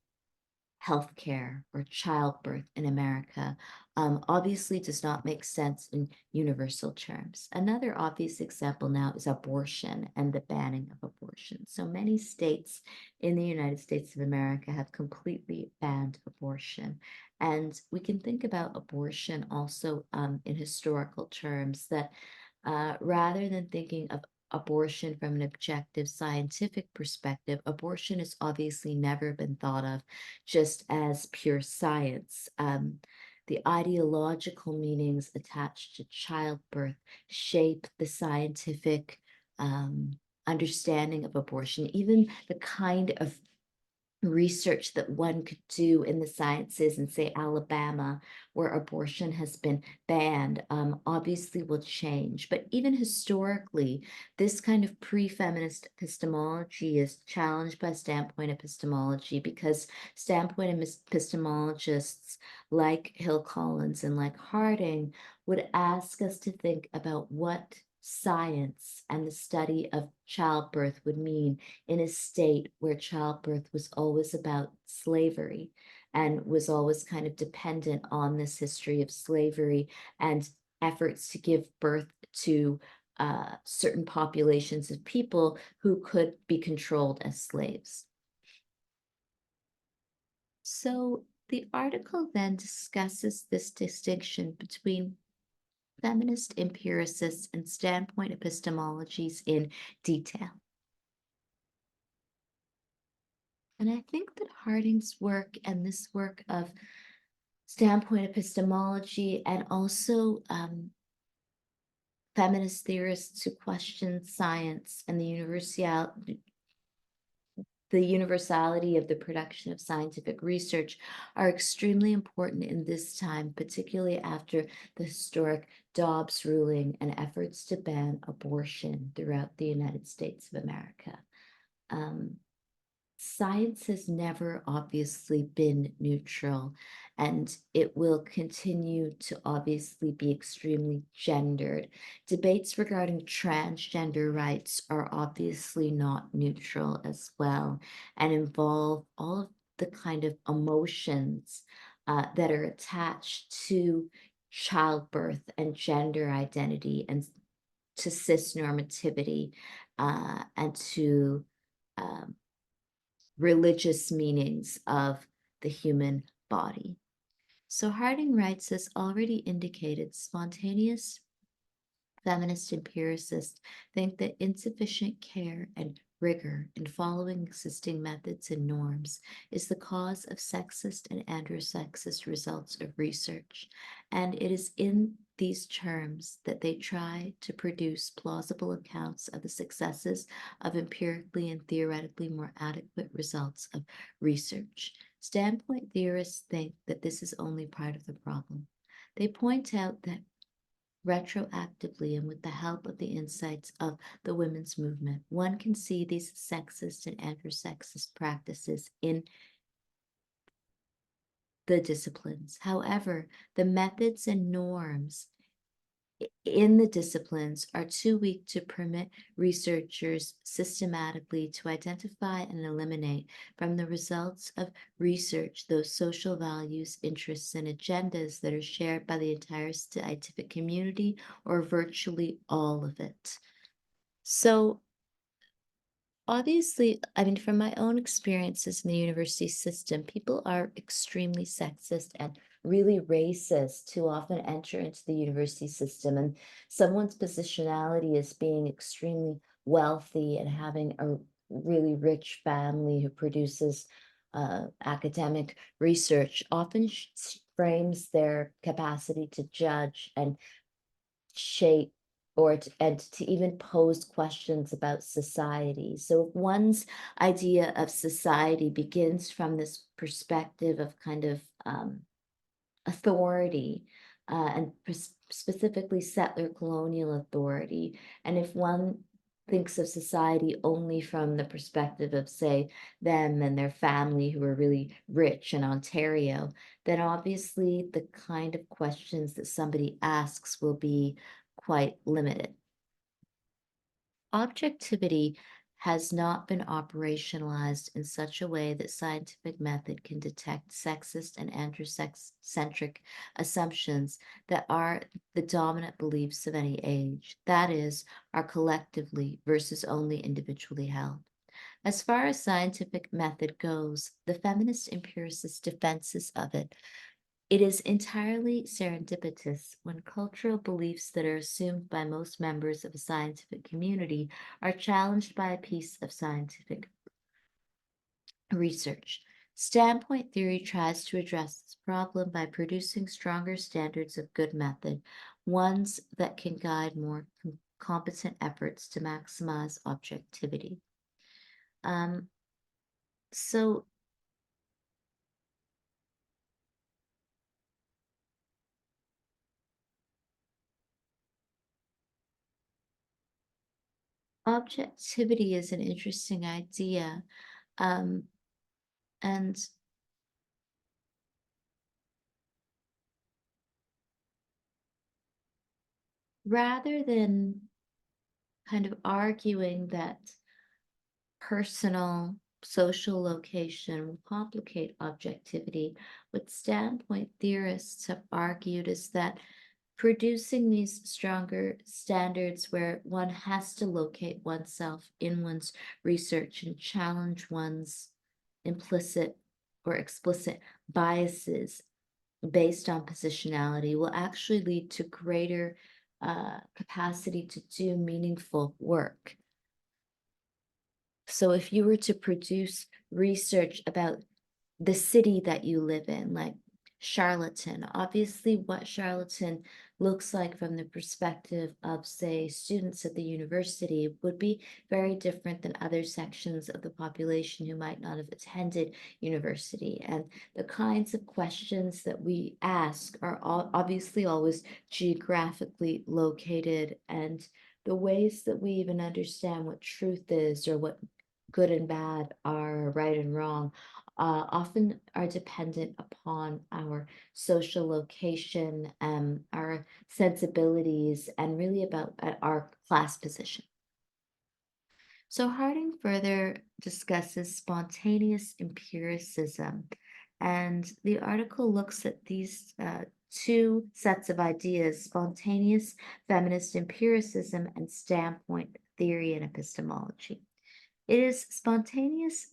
healthcare or childbirth in America obviously does not make sense in universal terms. Another obvious example now is abortion and the banning of abortion. So many states in the United States of America have completely banned abortion. And we can think about abortion also in historical terms that rather than thinking of abortion from an objective scientific perspective, abortion has obviously never been thought of just as pure science. The ideological meanings attached to childbirth shape the scientific understanding of abortion, even the kind of research that one could do in the sciences in, say, Alabama, where abortion has been banned, obviously will change. But even historically, this kind of pre-feminist epistemology is challenged by standpoint epistemology because standpoint epistemologists like Hill Collins and like Harding would ask us to think about what science and the study of childbirth would mean in a state where childbirth was always about slavery and was always kind of dependent on this history of slavery and efforts to give birth to certain populations of people who could be controlled as slaves. So the article then discusses this distinction between feminist empiricists and standpoint epistemologies in detail. And I think that Harding's work and this work of standpoint epistemology and also feminist theorists who question science and the universality of the production of scientific research are extremely important in this time, particularly after the historic Dobbs ruling and efforts to ban abortion throughout the United States of America. Science has never obviously been neutral, and it will continue to obviously be extremely gendered. Debates regarding transgender rights are obviously not neutral as well and involve all of the kind of emotions that are attached to childbirth and gender identity and to cis normativity and to um, religious meanings of the human body. So Harding writes, as already indicated, spontaneous feminist empiricists think that insufficient care and rigor in following existing methods and norms is the cause of sexist and androsexist results of research, and it is in these terms that they try to produce plausible accounts of the successes of empirically and theoretically more adequate results of research. Standpoint theorists think that this is only part of the problem. They point out that retroactively and with the help of the insights of the women's movement, one can see these sexist and anti-sexist practices in the disciplines. However, the methods and norms in the disciplines are too weak to permit researchers systematically to identify and eliminate from the results of research those social values, interests, and agendas that are shared by the entire scientific community or virtually all of it. So obviously, I mean, from my own experiences in the university system, people are extremely sexist and really racist to often enter into the university system. And someone's positionality as being extremely wealthy and having a really rich family who produces academic research often frames their capacity to judge and shape and to even pose questions about society. So if one's idea of society begins from this perspective of kind of authority, and specifically settler colonial authority, and if one thinks of society only from the perspective of, say, them and their family who are really rich in Ontario, then obviously the kind of questions that somebody asks will be quite limited. Objectivity has not been operationalized in such a way that scientific method can detect sexist and androcentric assumptions that are the dominant beliefs of any age, that is, are collectively versus only individually held. As far as scientific method goes, the feminist empiricist defenses of it is entirely serendipitous when cultural beliefs that are assumed by most members of a scientific community are challenged by a piece of scientific research. Standpoint theory tries to address this problem by producing stronger standards of good method, ones that can guide more competent efforts to maximize objectivity. Um, so objectivity is an interesting idea. Um, and rather than kind of arguing that personal social location will complicate objectivity, what standpoint theorists have argued is that producing these stronger standards where one has to locate oneself in one's research and challenge one's implicit or explicit biases based on positionality will actually lead to greater capacity to do meaningful work. So if you were to produce research about the city that you live in, like Charlottetown, obviously what Charlottetown looks like from the perspective of, say, students at the university would be very different than other sections of the population who might not have attended university. And the kinds of questions that we ask are obviously always geographically located, and the ways that we even understand what truth is or what good and bad are, right and wrong, often are dependent upon our social location, our sensibilities, and really about our class position. So Harding further discusses spontaneous empiricism, and the article looks at these two sets of ideas: spontaneous feminist empiricism and standpoint theory and epistemology. It is spontaneous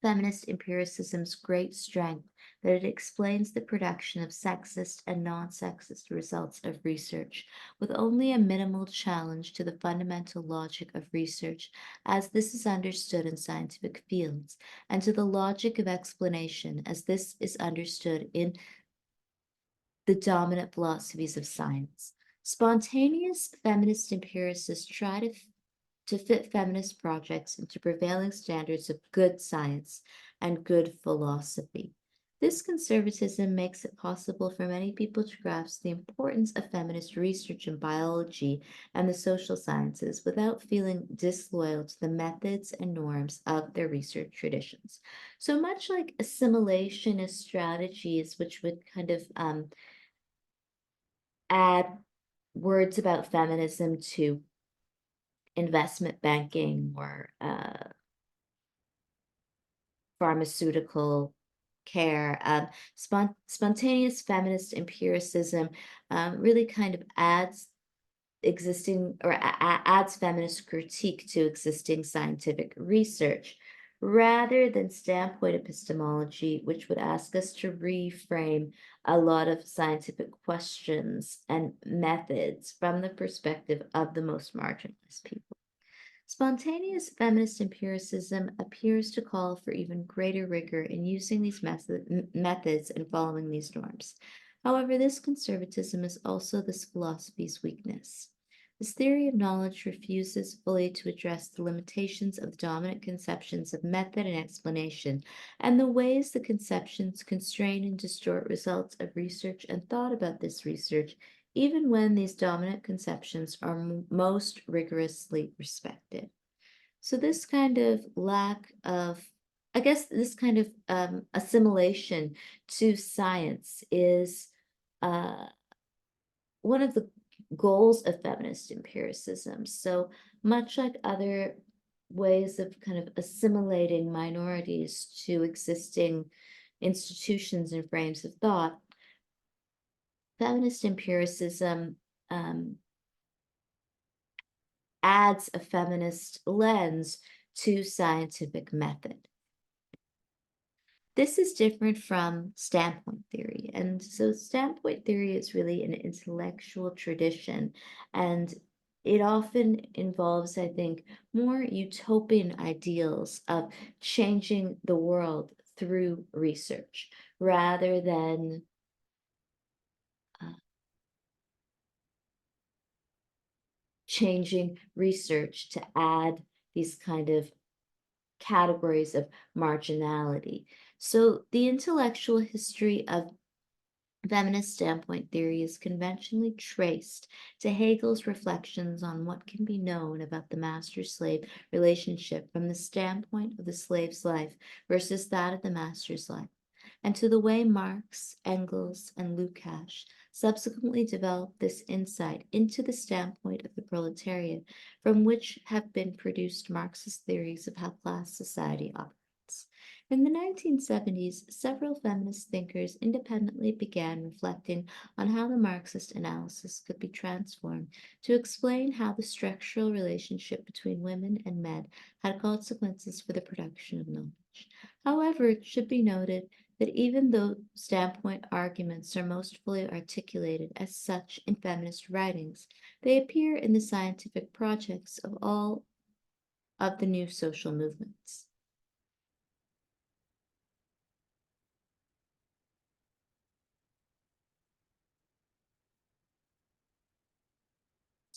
feminist empiricism's great strength that it explains the production of sexist and non-sexist results of research with only a minimal challenge to the fundamental logic of research as this is understood in scientific fields, and to the logic of explanation as this is understood in the dominant philosophies of science. Spontaneous feminist empiricists try to fit feminist projects into prevailing standards of good science and good philosophy. This conservatism makes it possible for many people to grasp the importance of feminist research in biology and the social sciences without feeling disloyal to the methods and norms of their research traditions. So much like assimilationist strategies, which would kind of add words about feminism to investment banking or pharmaceutical care. Spontaneous feminist empiricism really kind of adds existing or adds feminist critique to existing scientific research rather than standpoint epistemology, which would ask us to reframe a lot of scientific questions and methods from the perspective of the most marginalized people. Spontaneous feminist empiricism appears to call for even greater rigor in using these methods and following these norms. However, this conservatism is also this philosophy's weakness. This theory of knowledge refuses fully to address the limitations of the dominant conceptions of method and explanation, and the ways the conceptions constrain and distort results of research and thought about this research, even when these dominant conceptions are most rigorously respected. So this kind of lack of, I guess this kind of assimilation to science is uh, one of the goals of feminist empiricism. So much like other ways of kind of assimilating minorities to existing institutions and frames of thought, feminist empiricism um, adds a feminist lens to scientific method. This is different from standpoint theory. And so standpoint theory is really an intellectual tradition, and it often involves, I think, more utopian ideals of changing the world through research rather than uh, changing research to add these kind of categories of marginality. So the intellectual history of feminist standpoint theory is conventionally traced to Hegel's reflections on what can be known about the master-slave relationship from the standpoint of the slave's life versus that of the master's life, and to the way Marx, Engels, and Lukács subsequently developed this insight into the standpoint of the proletariat, from which have been produced Marxist theories of how class society operates. In the 1970s, several feminist thinkers independently began reflecting on how the Marxist analysis could be transformed to explain how the structural relationship between women and men had consequences for the production of knowledge. However, it should be noted that even though standpoint arguments are most fully articulated as such in feminist writings, they appear in the scientific projects of all of the new social movements.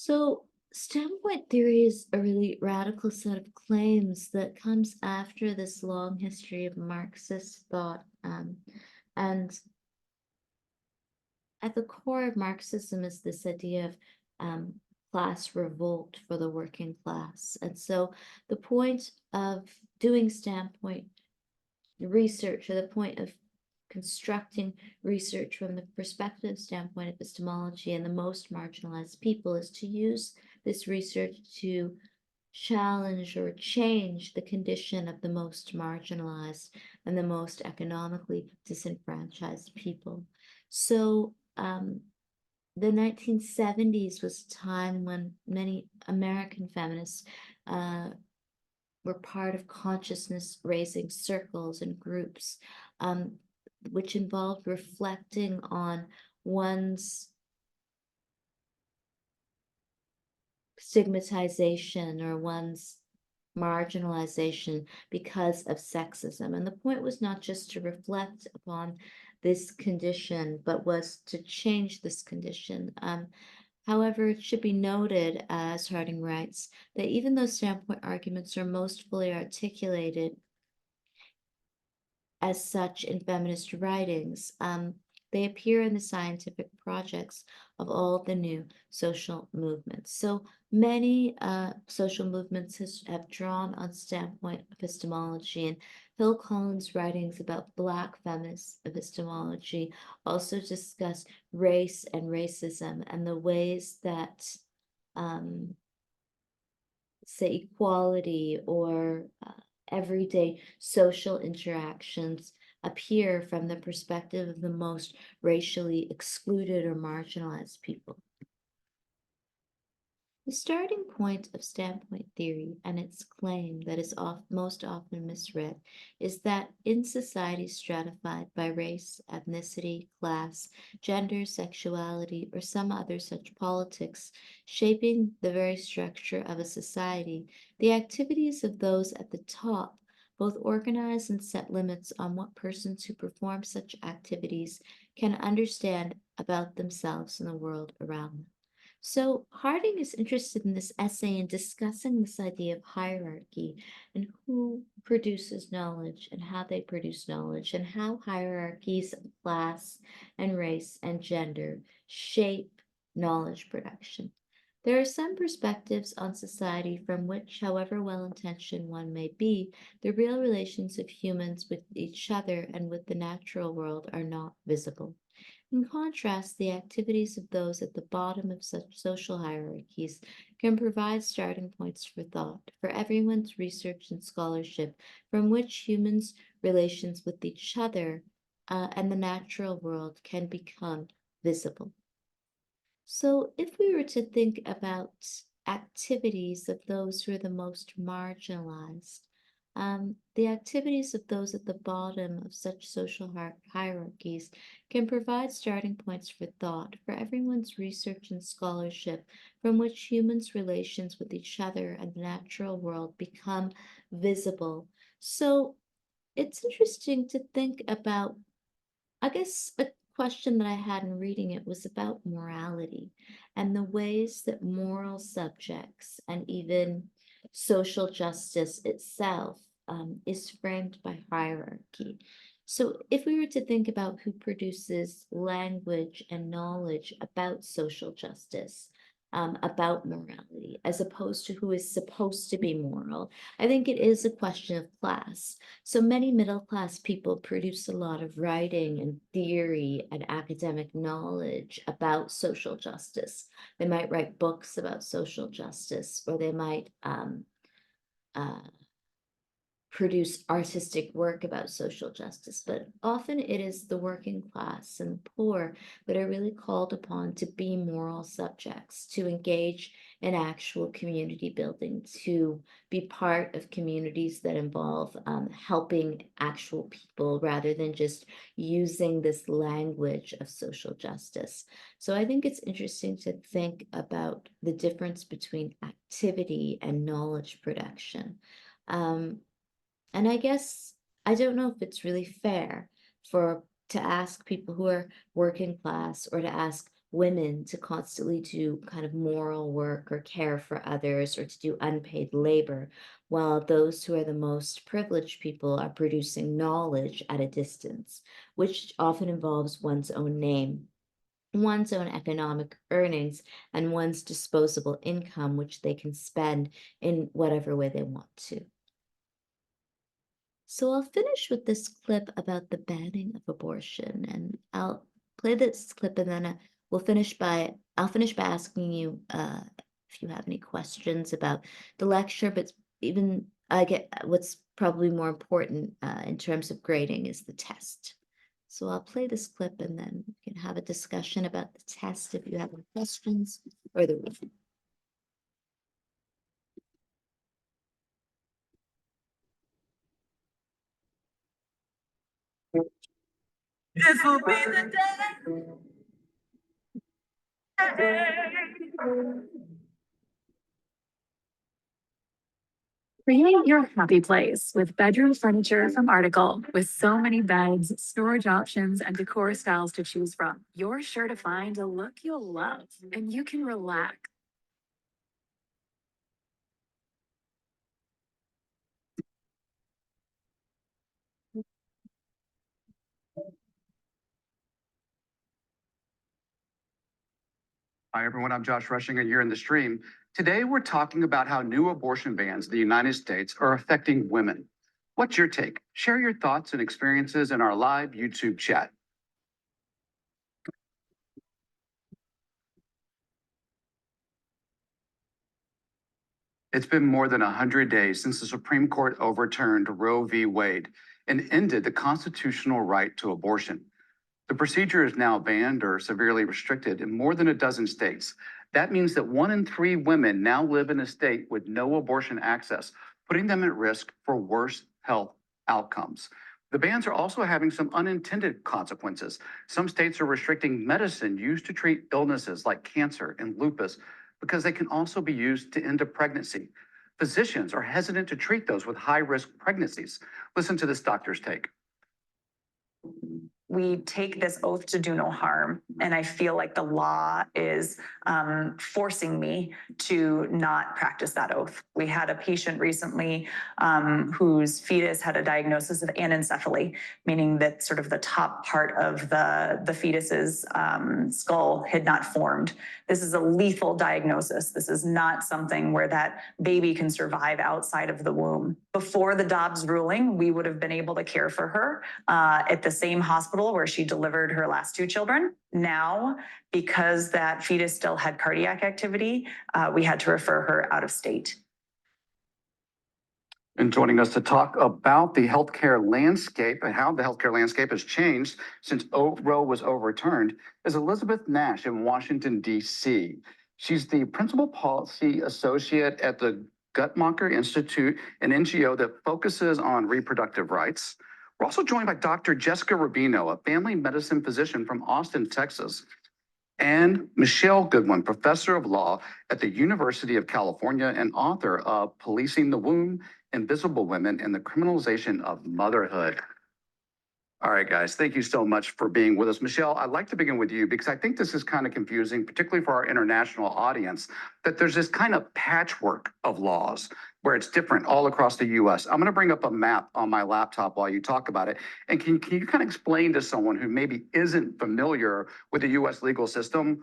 So, standpoint theory is a really radical set of claims that comes after this long history of Marxist thought. And at the core of Marxism is this idea of class revolt for the working class. And so the point of doing standpoint research, or the point of constructing research from the perspective standpoint of epistemology and the most marginalized people, is to use this research to challenge or change the condition of the most marginalized and the most economically disenfranchised people. So the 1970s was a time when many American feminists were part of consciousness raising circles and groups, um, which involved reflecting on one's stigmatization or one's marginalization because of sexism. And the point was not just to reflect upon this condition, but was to change this condition. However, it should be noted, as Harding writes, that even though standpoint arguments are most fully articulated as such in feminist writings. They appear in the scientific projects of all the new social movements. So many social movements have drawn on standpoint epistemology, and Phil Collins' writings about Black feminist epistemology also discuss race and racism and the ways that, say, equality or everyday social interactions appear from the perspective of the most racially excluded or marginalized people. The starting point of standpoint theory and its claim that is most often misread is that in societies stratified by race, ethnicity, class, gender, sexuality, or some other such politics shaping the very structure of a society, the activities of those at the top both organize and set limits on what persons who perform such activities can understand about themselves and the world around them. So Harding is interested in this essay in discussing this idea of hierarchy and who produces knowledge and how they produce knowledge and how hierarchies of class and race and gender shape knowledge production. There are some perspectives on society from which, however well-intentioned one may be, the real relations of humans with each other and with the natural world are not visible. In contrast, the activities of those at the bottom of such social hierarchies can provide starting points for thought, for everyone's research and scholarship, from which humans' relations with each other and the natural world can become visible. So, if we were to think about activities of those who are the most marginalized, the activities of those at the bottom of such social hierarchies can provide starting points for thought, for everyone's research and scholarship, from which humans' relations with each other and the natural world become visible. So, it's interesting to think about, I guess a question that I had in reading it was about morality and the ways that moral subjects and even social justice itself is framed by hierarchy. So, if we were to think about who produces language and knowledge about social justice, about morality, as opposed to who is supposed to be moral, I think it is a question of class. So many middle class people produce a lot of writing and theory and academic knowledge about social justice. They might write books about social justice, or they might uh, produce artistic work about social justice, but often it is the working class and the poor that are really called upon to be moral subjects, to engage in actual community building, to be part of communities that involve helping actual people rather than just using this language of social justice. So I think it's interesting to think about the difference between activity and knowledge production. Um, and I guess I don't know if it's really fair for to ask people who are working class or to ask women to constantly do kind of moral work or care for others or to do unpaid labor, while those who are the most privileged people are producing knowledge at a distance, which often involves one's own name, one's own economic earnings, and one's disposable income, which they can spend in whatever way they want to. So I'll finish with this clip about the banning of abortion, and I'll play this clip, and then I'll finish by asking you if you have any questions about the lecture. But even I get what's probably more important in terms of grading is the test. So I'll play this clip, and then we can have a discussion about the test if you have any questions or the reading. This will be the day. Create your happy place with bedroom furniture from Article. With so many beds, storage options, and decor styles to choose from, you're sure to find a look you'll love, and you can relax. Hi, everyone. I'm Josh Rushing, and you're in the stream. Today, we're talking about how new abortion bans in the United States are affecting women. What's your take? Share your thoughts and experiences in our live YouTube chat. It's been more than 100 days since the Supreme Court overturned Roe v. Wade and ended the constitutional right to abortion. The procedure is now banned or severely restricted in more than a dozen states. That means that 1 in 3 women now live in a state with no abortion access, putting them at risk for worse health outcomes. The bans are also having some unintended consequences. Some states are restricting medicine used to treat illnesses like cancer and lupus because they can also be used to end a pregnancy. Physicians are hesitant to treat those with high-risk pregnancies. Listen to this doctor's take. We take this oath to do no harm, and I feel like the law is forcing me to not practice that oath. We had a patient recently whose fetus had a diagnosis of anencephaly, meaning that sort of the top part of the fetus's skull had not formed. This is a lethal diagnosis. This is not something where that baby can survive outside of the womb. Before the Dobbs ruling, we would have been able to care for her at the same hospital where she delivered her last 2 children. Now, because that fetus still had cardiac activity, we had to refer her out of state. And joining us to talk about the healthcare landscape and how the healthcare landscape has changed since Roe was overturned is Elizabeth Nash in Washington, D.C. She's the Principal Policy Associate at the Guttmacher Institute, an NGO that focuses on reproductive rights. We're also joined by Dr. Jessica Rubino, a family medicine physician from Austin, Texas, and Michelle Goodwin, professor of law at the University of California and author of Policing the Womb, Invisible Women, and the Criminalization of Motherhood. All right, guys, thank you so much for being with us. Michelle, I'd like to begin with you because I think this is kind of confusing, particularly for our international audience, that there's this kind of patchwork of laws where it's different all across the US. I'm going to bring up a map on my laptop while you talk about it. And can you kind of explain to someone who maybe isn't familiar with the US legal system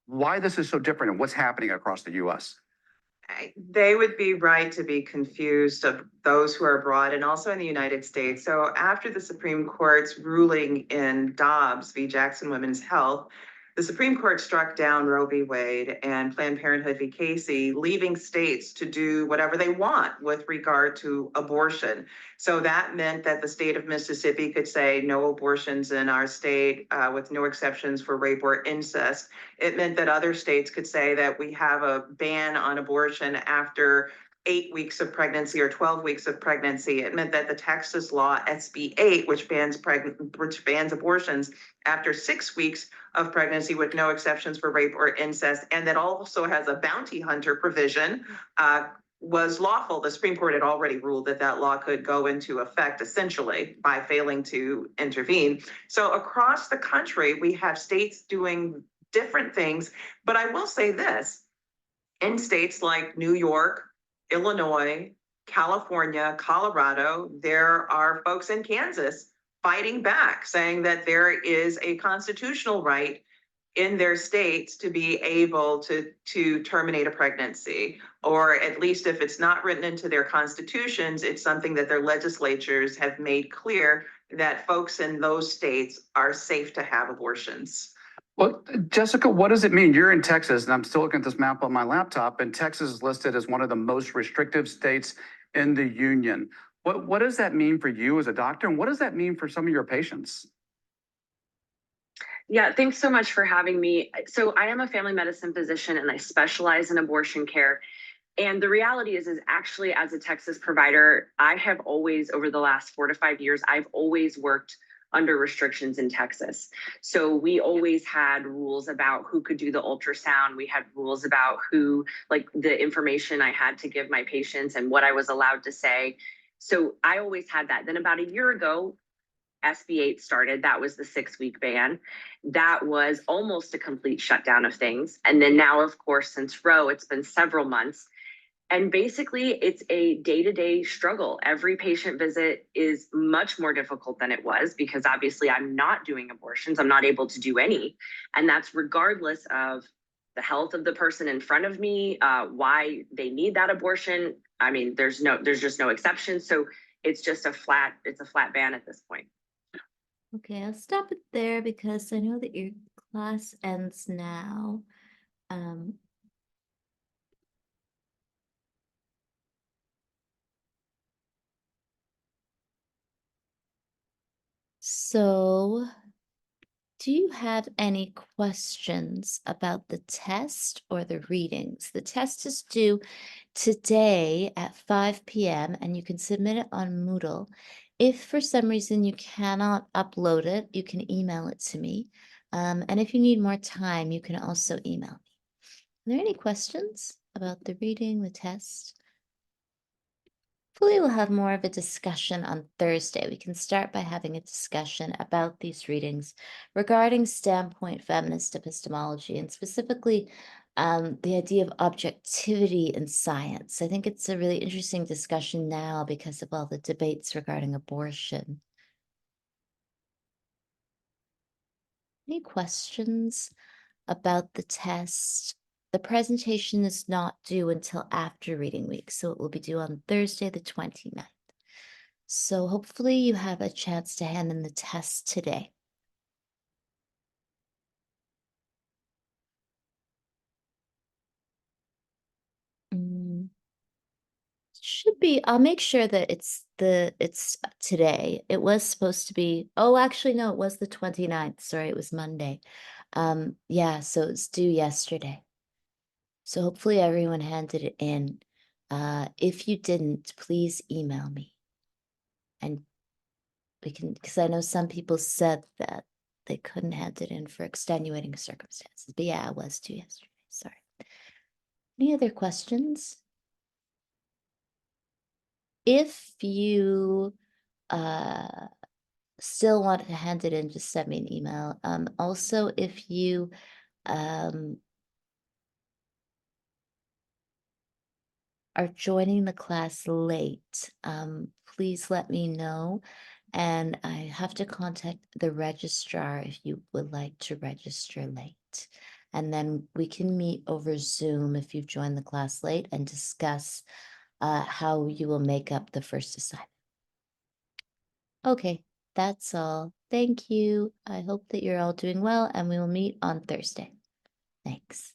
why this is so different and what's happening across the US? They would be right to be confused of those who are abroad and also in the United States. So after the Supreme Court's ruling in Dobbs v. Jackson Women's Health, the Supreme Court struck down Roe v. Wade and Planned Parenthood v. Casey, leaving states to do whatever they want with regard to abortion. So that meant that the state of Mississippi could say no abortions in our state with no exceptions for rape or incest. It meant that other states could say that we have a ban on abortion after 8 weeks of pregnancy or 12 weeks of pregnancy. It meant that the Texas law SB 8, which bans abortions after 6 weeks of pregnancy with no exceptions for rape or incest, and that also has a bounty hunter provision, was lawful. The Supreme Court had already ruled that that law could go into effect essentially by failing to intervene. So across the country, we have states doing different things. But I will say this, in states like New York, Illinois, California, Colorado, there are folks in Kansas fighting back, saying that there is a constitutional right in their states to be able to terminate a pregnancy, or at least if it's not written into their constitutions, it's something that their legislatures have made clear that folks in those states are safe to have abortions. Well, Jessica, what does it mean? You're in Texas, and I'm still looking at this map on my laptop, and Texas is listed as one of the most restrictive states in the union. What does that mean for you as a doctor, and what does that mean for some of your patients? Yeah, thanks so much for having me. So I am a family medicine physician, and I specialize in abortion care. And the reality is actually, as a Texas provider, I have always, over the last 4 to 5 years, I've always worked under restrictions in Texas. So we always had rules about who could do the ultrasound. We had rules about who, like the information I had to give my patients and what I was allowed to say. So I always had that. Then about a year ago, SB 8 started. That was the 6-week ban. That was almost a complete shutdown of things. And then now, of course, since Roe, it's been several months. And basically, it's a day-to-day struggle. Every patient visit is much more difficult than it was because obviously I'm not doing abortions. I'm not able to do any. And that's regardless of the health of the person in front of me, why they need that abortion. I mean, there's just no exception. So it's just a flat ban at this point. Okay, I'll stop it there because I know that your class ends now. So, do you have any questions about the test or the readings? The test is due today at 5 p.m. and you can submit it on Moodle. If for some reason you cannot upload it, you can email it to me. And if you need more time, you can also email me. Are there any questions about the reading, the test? Hopefully we'll have more of a discussion on Thursday. We can start by having a discussion about these readings regarding standpoint feminist epistemology and specifically the idea of objectivity in science. I think it's a really interesting discussion now because of all the debates regarding abortion. Any questions about the test? The presentation is not due until after reading week, so it will be due on Thursday, the 29th. So hopefully you have a chance to hand in the test today. Should be, I'll make sure that it's today. It was supposed to be, oh, actually, no, it was the 29th. Sorry, it was Monday. Yeah, so it's due yesterday. So hopefully everyone handed it in. If you didn't, please email me. And we can, because I know some people said that they couldn't hand it in for extenuating circumstances. But yeah, it was due yesterday. Sorry. Any other questions? If you still want to hand it in, just send me an email. Also, if you are joining the class late, please let me know. And I have to contact the registrar if you would like to register late. And then we can meet over Zoom if you've joined the class late and discuss how you will make up the first assignment. Okay, that's all. Thank you. I hope that you're all doing well and we will meet on Thursday. Thanks.